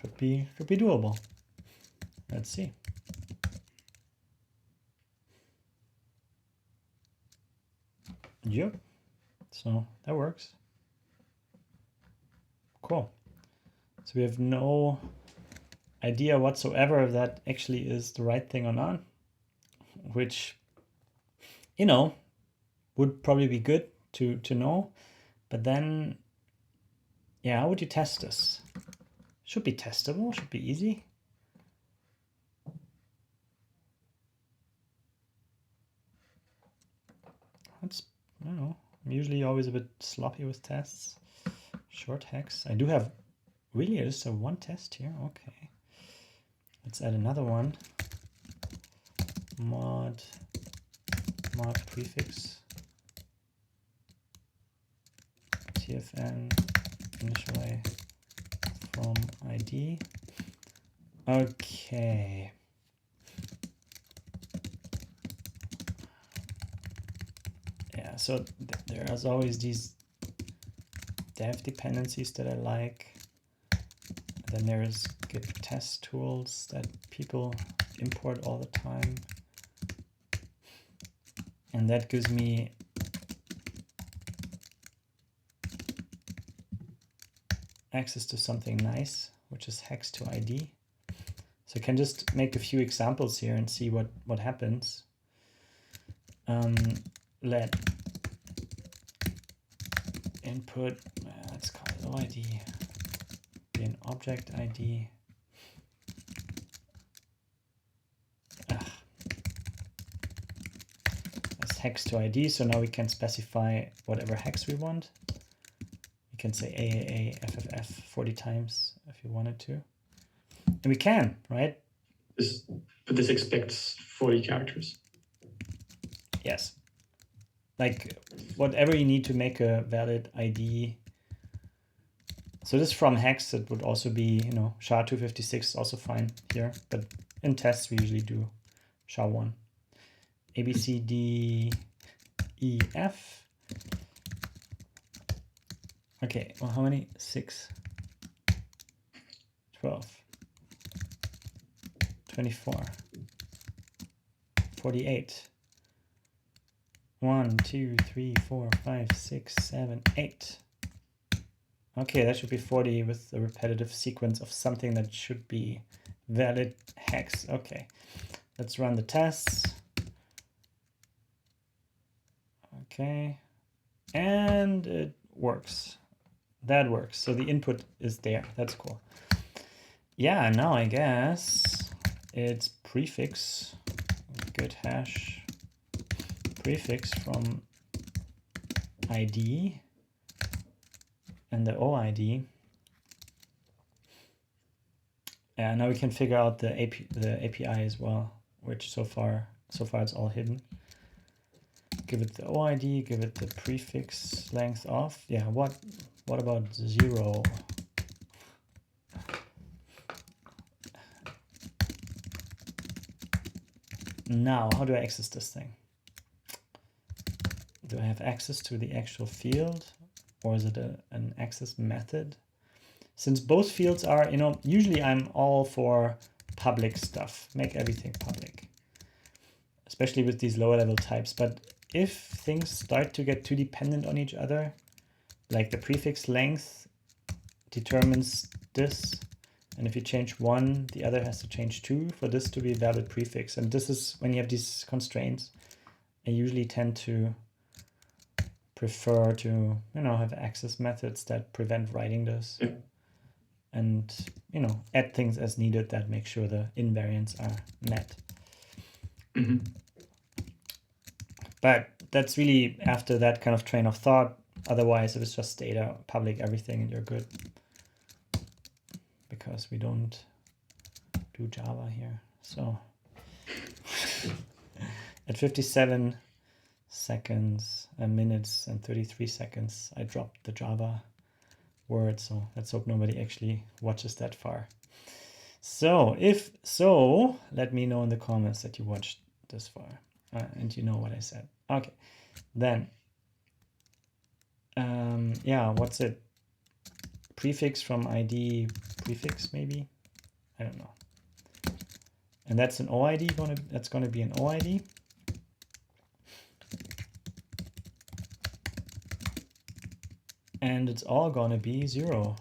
Should be doable. Let's see. Yep. So that works. Cool. So we have no idea whatsoever if that actually is the right thing or not, which, you know, would probably be good to know. But then, yeah, how would you test this? Should be testable, should be easy. That's, I don't know, I'm usually always a bit sloppy with tests. Short hex. I do have, really, just a 1 test here. Okay. Let's add another one. Mod prefix. TFN initialize from ID. Okay. Yeah, so there's always these dev dependencies that I like. Then there's git test tools that people import all the time. And that gives me access to something nice, which is hex to ID. So I can just make a few examples here and see what happens. Let input, let's call it OID, be an object ID. That's hex to ID, so now we can specify whatever hex we want. We can say AAA FFF 40 times if you wanted to. And we can, right? But this expects 40 characters. Yes. Like whatever you need to make a valid ID. So this from hex, it would also be, you know, SHA-256 also fine here, but in tests we usually do SHA-1. A, B, C, D, E, F. Okay, well, how many? 6, 12, 24, 48. 1, 2, 3, 4, 5, 6, 7, 8. Okay, that should be 40 with the repetitive sequence of something that should be valid hex. Okay, let's run the tests. Okay, and it works. That works. So the input is there. That's cool. Yeah, now I guess it's prefix, git-hash prefix from ID and the OID. And now we can figure out the API as well, which so far it's all hidden. Give it the OID, give it the prefix length of, yeah, what about 0? Now, how do I access this thing? Do I have access to the actual field, or is it an access method? Since both fields are, you know, usually I'm all for public stuff, make everything public, especially with these lower level types. But if things start to get too dependent on each other, like the prefix length determines this, and if you change one, the other has to change 2 for this to be a valid prefix. And this is when you have these constraints, I usually tend to prefer to, you know, have access methods that prevent writing this. Yeah. And, you know, add things as needed that make sure the invariants are met. Mm-hmm. But that's really after that kind of train of thought. Otherwise, if it's just data, public everything, and you're good. Because we don't do Java here. So at 57 seconds, minutes, and 33 seconds, I dropped the Java word. So let's hope nobody actually watches that far. So if so, let me know in the comments that you watched this far and you know what I said. Okay, then yeah, what's it? Prefix from ID prefix, maybe? I don't know. And that's an OID, that's gonna be an OID. And it's all gonna be 0.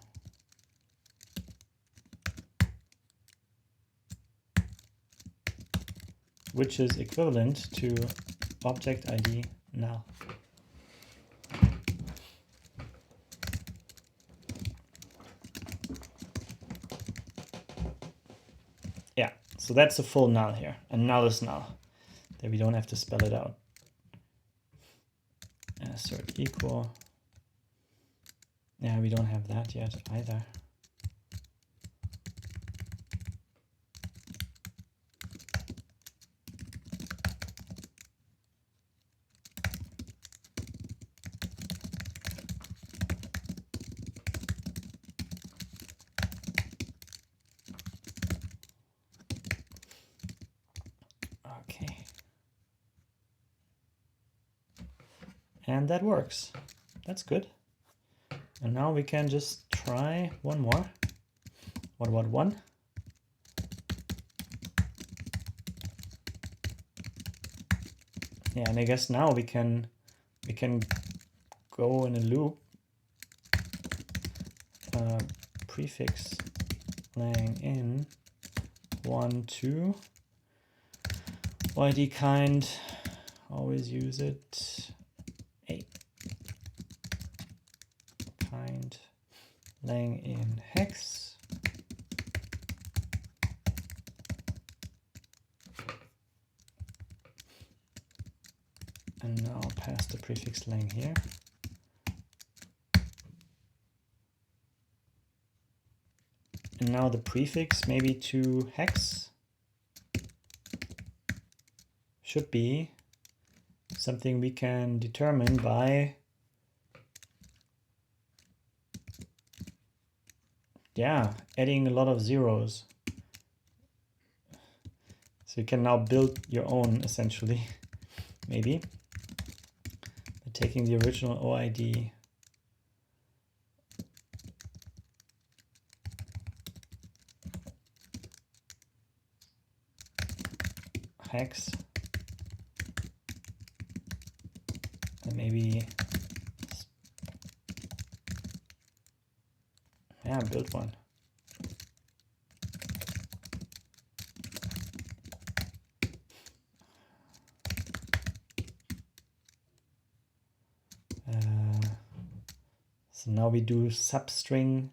Which is equivalent to object ID null. Yeah, so that's a full null here, and null is null. Then we don't have to spell it out. Assert equal. Yeah, we don't have that yet either. Okay. And that works. That's good. And now we can just try one more. What about 1? Yeah, and I guess now we can go in a loop. Prefix lang in 1, 2. YD kind, always use it. 8. Kind lang in hex. And now pass the prefix lang here. And now the prefix maybe to hex should be something we can determine by, yeah, adding a lot of zeros. So you can now build your own, essentially, maybe, by taking the original OID, hex, and maybe, yeah, build one. So now we do substring,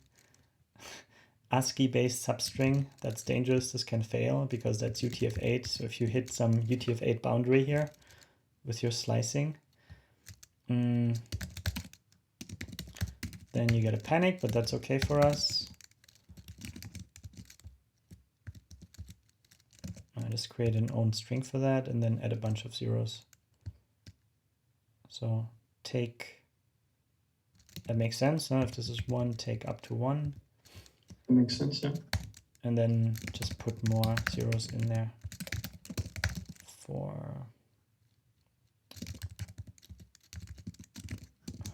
ASCII-based substring. That's dangerous. This can fail because that's UTF-8. So if you hit some UTF-8 boundary here with your slicing, then you get a panic, but that's okay for us. I just create an own string for that and then add a bunch of zeros. So take, that makes sense. Now if this is 1, take up to 1. That makes sense, yeah. And then just put more zeros in there for,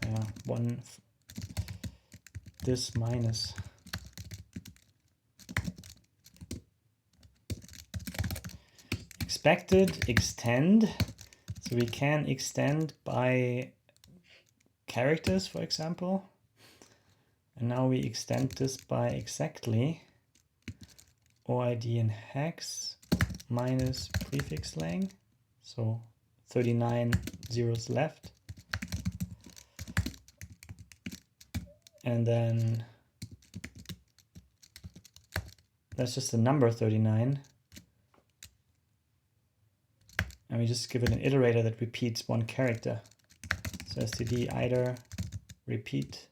yeah, 1, this minus. Expected extend. So we can extend by characters, for example. And now we extend this by exactly OID and hex minus prefix lang. So 39 zeros left. And then that's just the number 39. And we just give it an iterator that repeats one character. So std iter repeat.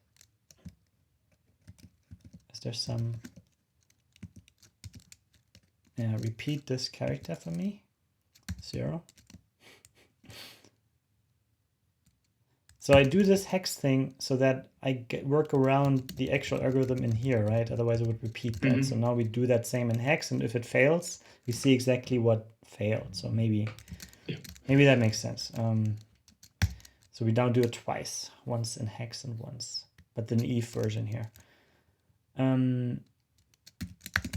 Is there some, yeah, repeat this character for me, 0. So I do this hex thing so that I work around the actual algorithm in here, right? Otherwise it would repeat that. So now we do that same in hex, and if it fails, we see exactly what failed. So maybe that makes sense. So we now do it twice, once in hex and once, but the naive version here.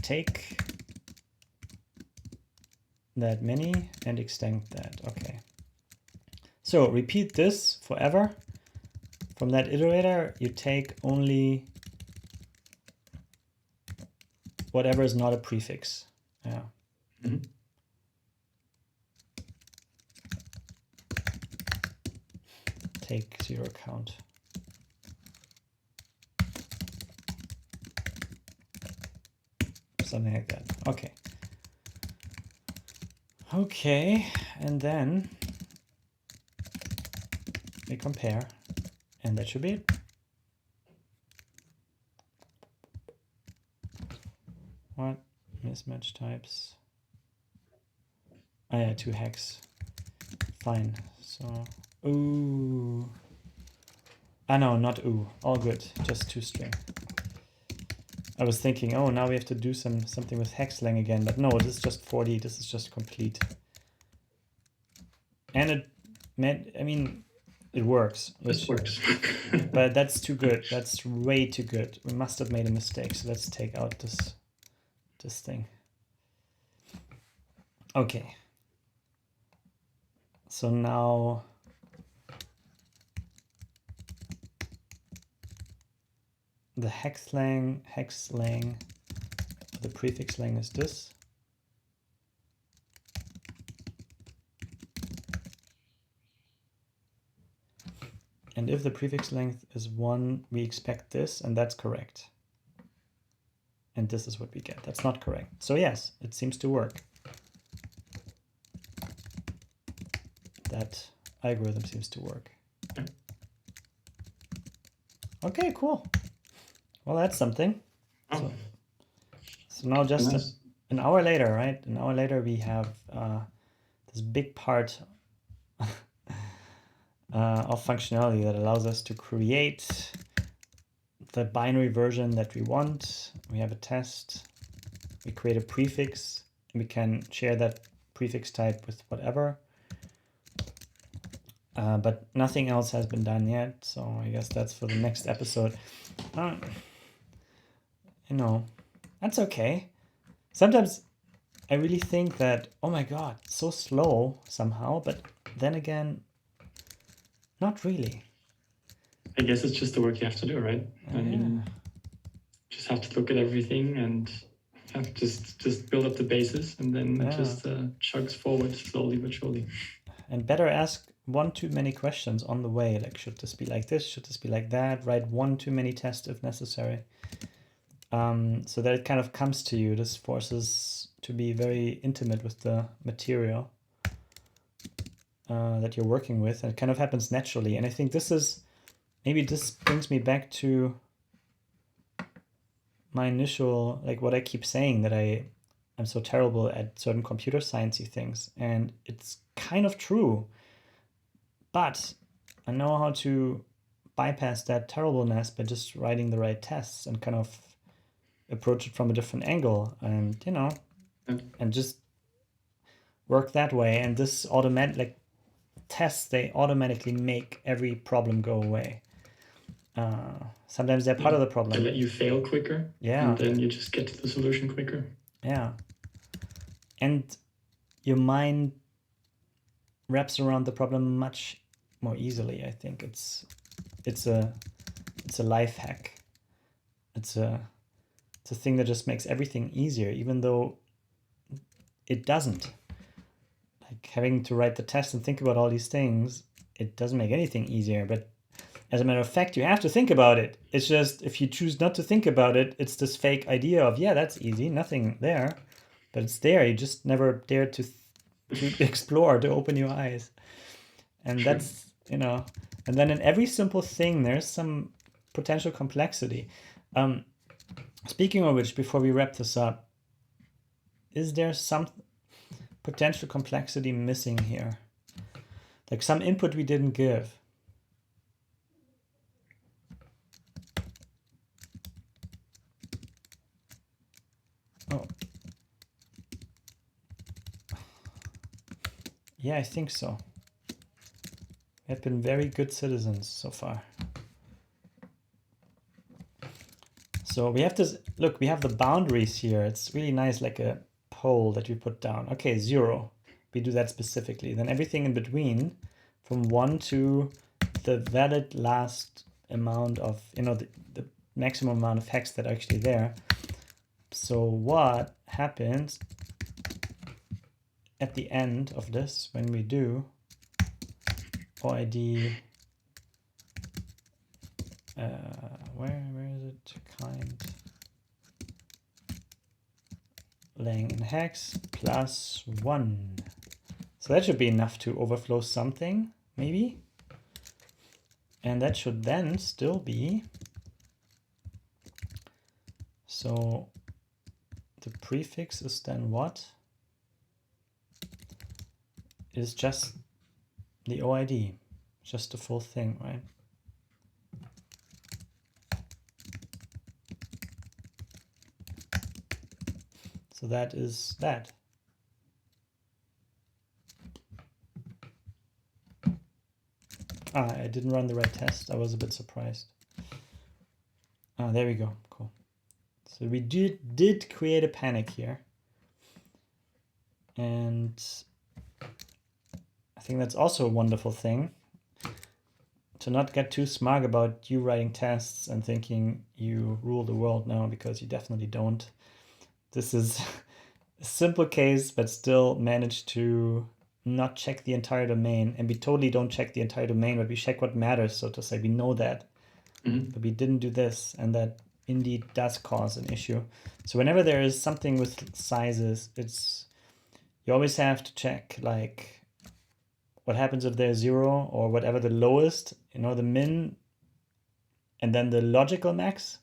Take that many and extend that. Okay. So repeat this forever. From that iterator, you take only whatever is not a prefix. Yeah. Take 0 count. Something like that. Okay. Okay, and then we compare, and that should be it. What? Mismatch types. Oh yeah, 2 hex. Fine. So, ooh. Ah no, not ooh. All good. Just 2 string. I was thinking, oh, now we have to do something with hex lang again, but no, this is just 40. This is just complete. And it meant, I mean, it works. It works. But that's too good. That's way too good. We must have made a mistake. So let's take out this thing. Okay. So now the hex lang, the prefix lang is this. And if the prefix length is 1, we expect this, and that's correct. And this is what we get. That's not correct. So yes, it seems to work. That algorithm seems to work. Okay, cool. Well, that's something. Oh. So now just Nice. an hour later, right? An hour later, we have this big part of functionality that allows us to create the binary version that we want. We have a test, we create a prefix, and we can share that prefix type with whatever. But nothing else has been done yet, so I guess that's for the next episode. You know, that's okay. Sometimes I really think that, oh my god, so slow somehow, but then again, not really. I guess it's just the work you have to do, right? I mean, just have to look at everything and just build up the basis, and then it just chugs forward slowly but surely. And better ask one too many questions on the way, like should this be like this, should this be like that, write one too many tests if necessary, so that it kind of comes to you. This forces to be very intimate with the material that you're working with, and it kind of happens naturally. And I think this brings me back to my initial, like what I keep saying, that I'm so terrible at certain computer sciencey things, and it's kind of true, but I know how to bypass that terribleness by just writing the right tests and kind of approach it from a different angle, and and just work that way. And this automatic tests, they automatically make every problem go away. Sometimes they're part of the problem. They let you fail quicker. Yeah. And then you just get to the solution quicker. Yeah. And your mind wraps around the problem much more easily. I think it's a life hack. It's a thing that just makes everything easier, even though it doesn't. Like having to write the test and think about all these things, it doesn't make anything easier. But as a matter of fact, you have to think about it. It's just, if you choose not to think about it, it's this fake idea of, yeah, that's easy, nothing there. But it's there. You just never dare to explore, to open your eyes. And that's, and then in every simple thing, there's some potential complexity. Speaking of which, before we wrap this up, is there some potential complexity missing here? Like some input we didn't give. Oh. Yeah, I think so. We have been very good citizens so far. So we have this, look, we have the boundaries here. It's really nice, like a pole that we put down. Okay, 0. We do that specifically. Then everything in between, from 1 to the valid last amount of, the maximum amount of hex that are actually there. So what happens at the end of this when we do OID, where is it? Kind laying in hex plus 1. So that should be enough to overflow something, maybe. And that should then still be, so the prefix is then what? Is just the OID, just the full thing, right? So that is that. I didn't run the right test. I was a bit surprised. There we go. Cool. So we did create a panic here. And I think that's also a wonderful thing. To not get too smug about you writing tests and thinking you rule the world now, because you definitely don't. This is a simple case, but still managed to not check the entire domain. And we totally don't check the entire domain, but we check what matters, so to say. We know that. But we didn't do this, and that indeed does cause an issue. So whenever there is something with sizes, you always have to check, like, what happens if there's 0 or whatever the lowest, the min, and then the logical max,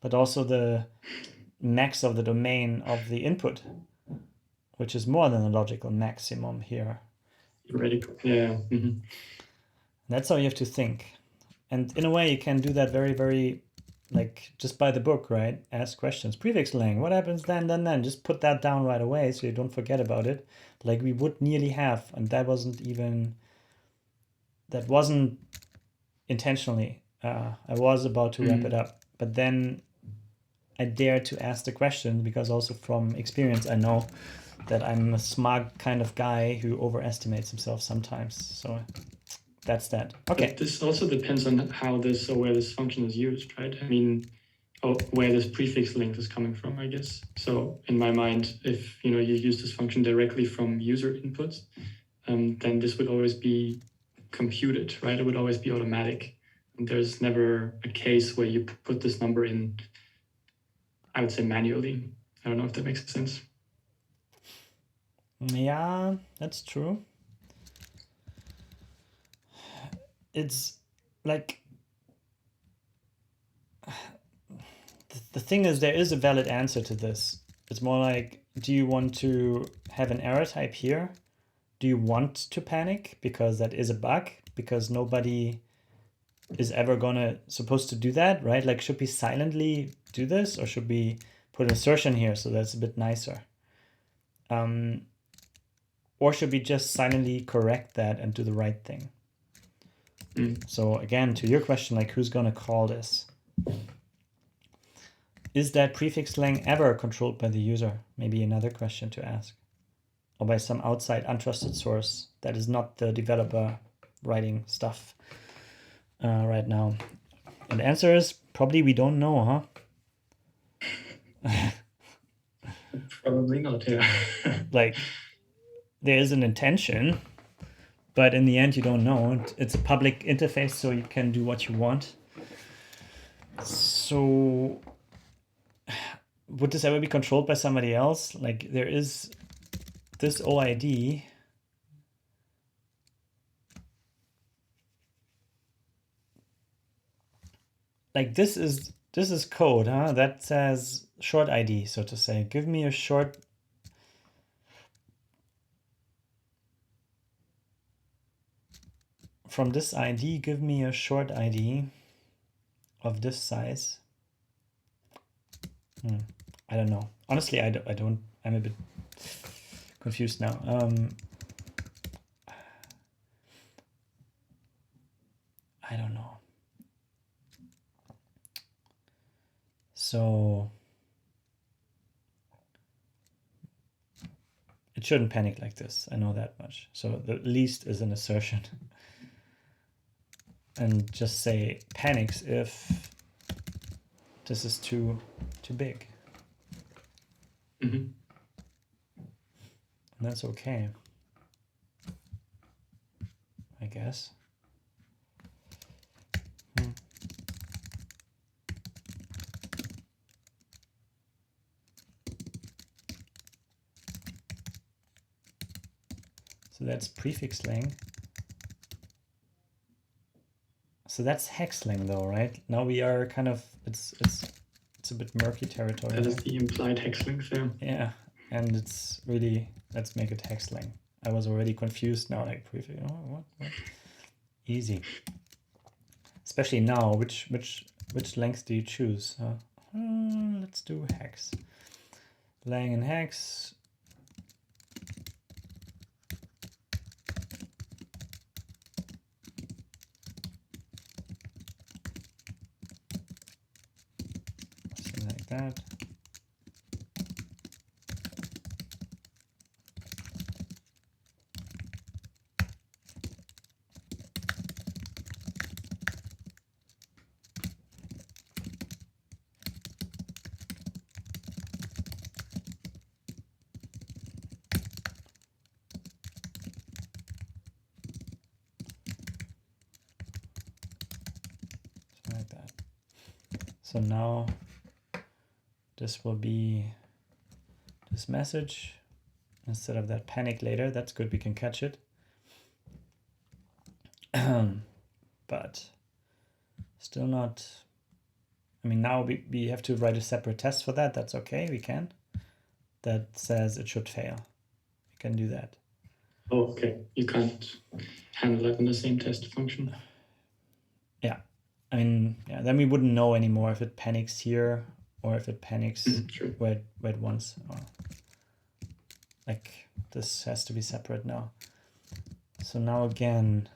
but also the max of the domain of the input, which is more than the logical maximum here. Theoretical, yeah. That's how you have to think. And in a way, you can do that very, very, like, just by the book, right? Ask questions. Prefix lang, what happens then? Just put that down right away so you don't forget about it. Like we would nearly have, and that wasn't intentionally. I was about to wrap it up, but then I dared to ask the question because also from experience, I know that I'm a smart kind of guy who overestimates himself sometimes. So that's that. Okay. But this also depends on how this or where this function is used, right? I mean, where this prefix length is coming from, I guess. So in my mind, if you use this function directly from user inputs, then this would always be computed, right? It would always be automatic. And there's never a case where you put this number in, I would say, manually. I don't know if that makes sense. Yeah, that's true. It's like the thing is, there is a valid answer to this. It's more like, do you want to have an error type here? Do you want to panic because that is a bug? Because nobody is ever supposed to do that, right? Like, should we silently do this, or should we put an assertion here so that's a bit nicer? Or should we just silently correct that and do the right thing? So again, to your question, like, who's gonna call this? Is that prefix lang ever controlled by the user? Maybe another question to ask. Or by some outside untrusted source that is not the developer writing stuff right now. And the answer is probably we don't know, huh? Probably not, yeah. Like, there is an intention, but in the end, you don't know. It's a public interface, so you can do what you want. So would this ever be controlled by somebody else? Like, there is this OID. Like, this is code, that says short ID, so to say. Give me a short. From this ID, give me a short ID of this size. I don't know. Honestly, I don't. I'm a bit confused now. I don't know. So it shouldn't panic like this. I know that much. So the least is an assertion. And just say panics if this is too big. And that's okay, I guess. So that's prefix lang. So that's hex lang though, right? Now we are kind of, it's a bit murky territory. That is the implied hex length there. Yeah, and it's really, let's make it hex lang. I was already confused now, like prefix, what? Easy. Especially now, which length do you choose? Let's do hex. Lang and hex. Something like that. Like that. So now this will be this message instead of that panic later. That's good, we can catch it. But still not, I mean, now we have to write a separate test for that. That's okay, we can. That says it should fail. We can do that. Oh, okay. You can't handle that in the same test function. Yeah. I mean, yeah, then we wouldn't know anymore if it panics here or if it panics Sure. where it wants. Or like this has to be separate now. So now again,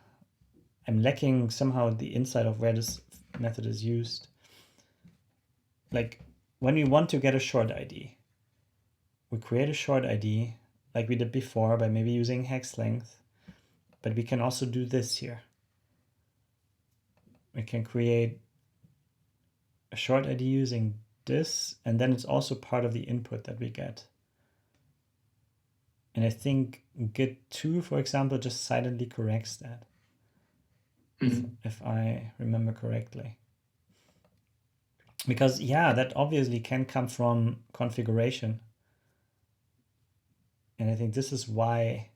I'm lacking somehow the insight of where this method is used. Like when we want to get a short ID, we create a short ID like we did before by maybe using hex length, but we can also do this here. We can create a short ID using this, and then it's also part of the input that we get. And I think git-2, for example, just silently corrects that, if I remember correctly. Because, yeah, that obviously can come from configuration. And I think this is why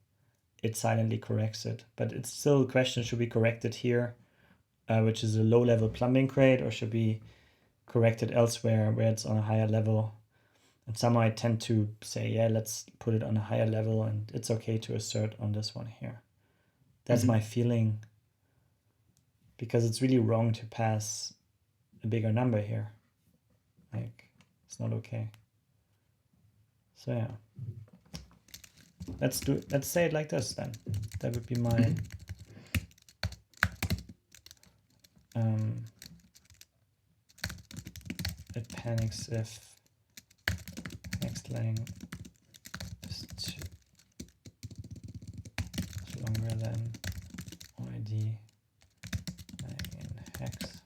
it silently corrects it. But it's still a question, should we correct it here, which is a low-level plumbing crate, or should we correct it elsewhere where it's on a higher level? And somehow I tend to say, yeah, let's put it on a higher level, and it's okay to assert on this one here. That's my feeling, because it's really wrong to pass a bigger number here. Like, it's not okay. So yeah, let's say it like this then. That would be my it panics if next length is longer than ID in hex.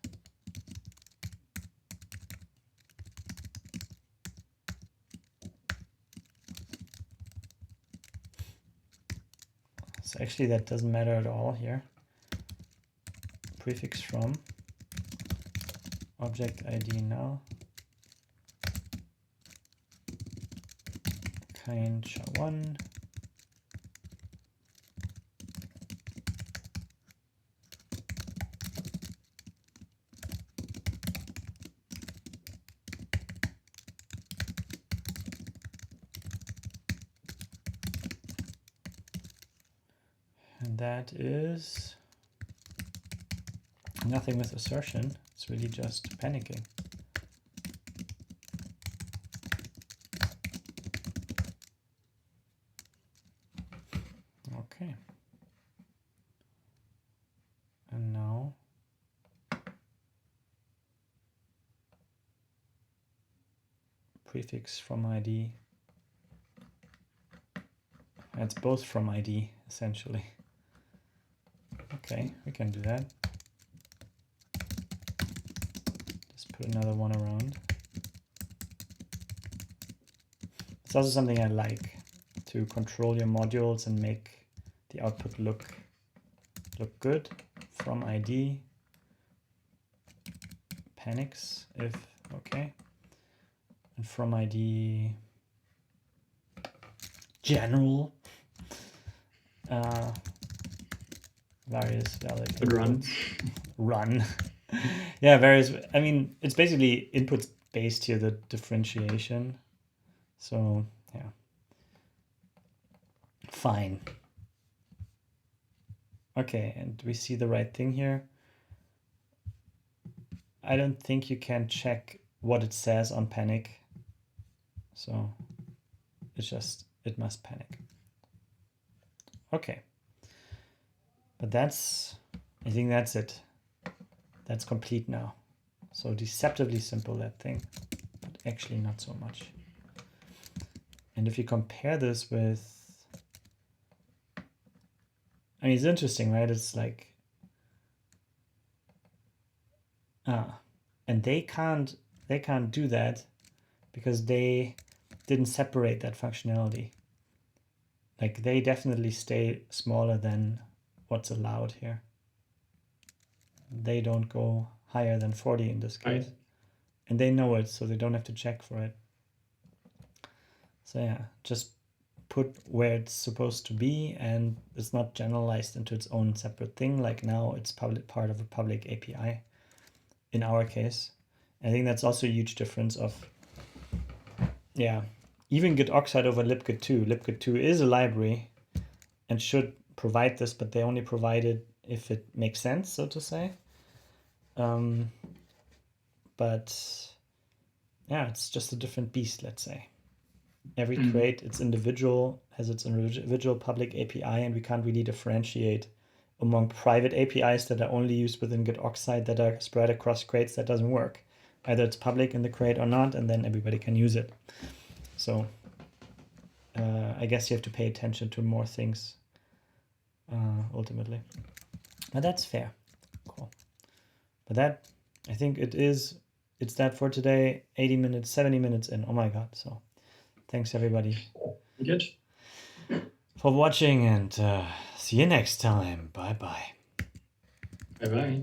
So actually that doesn't matter at all here. Prefix from object ID now kind SHA-1 and that is nothing with assertion. It's really just panicking. Okay. And now prefix from ID. It's both from ID, essentially. Okay, we can do that. Just put another one around. It's also something I like, to control your modules and make the output look good. From ID panics if okay, and from ID general various valid inputs. Run. Yeah, various. I mean, it's basically inputs based here, the differentiation. So yeah, fine. Okay, and we see the right thing here. I don't think you can check what it says on panic. So it's just, it must panic. Okay. But that's, I think that's it. That's complete now. So deceptively simple, that thing, but actually not so much. And if you compare this with, I mean, it's interesting, right? It's like, and they can't do that because they didn't separate that functionality. Like they definitely stay smaller than what's allowed here. They don't go higher than 40 in this case. Right. And they know it, so they don't have to check for it. So yeah, just put where it's supposed to be, and it's not generalized into its own separate thing. Like now it's part of a public API in our case. I think that's also a huge difference of, yeah, even git oxide over libgit2. Libgit2 is a library, and should provide this, but they only provide it if it makes sense, so to say. But yeah, it's just a different beast, let's say. Every crate, it's individual, has its individual public API, and we can't really differentiate among private APIs that are only used within Git Oxide that are spread across crates. That doesn't work. Either it's public in the crate or not, and then everybody can use it. So I guess you have to pay attention to more things ultimately. But that's fair. Cool. But that, I think it's that for today. 80 minutes, 70 minutes in. Oh my God. So thanks everybody Good. for watching, and see you next time. Bye-bye. Bye-bye.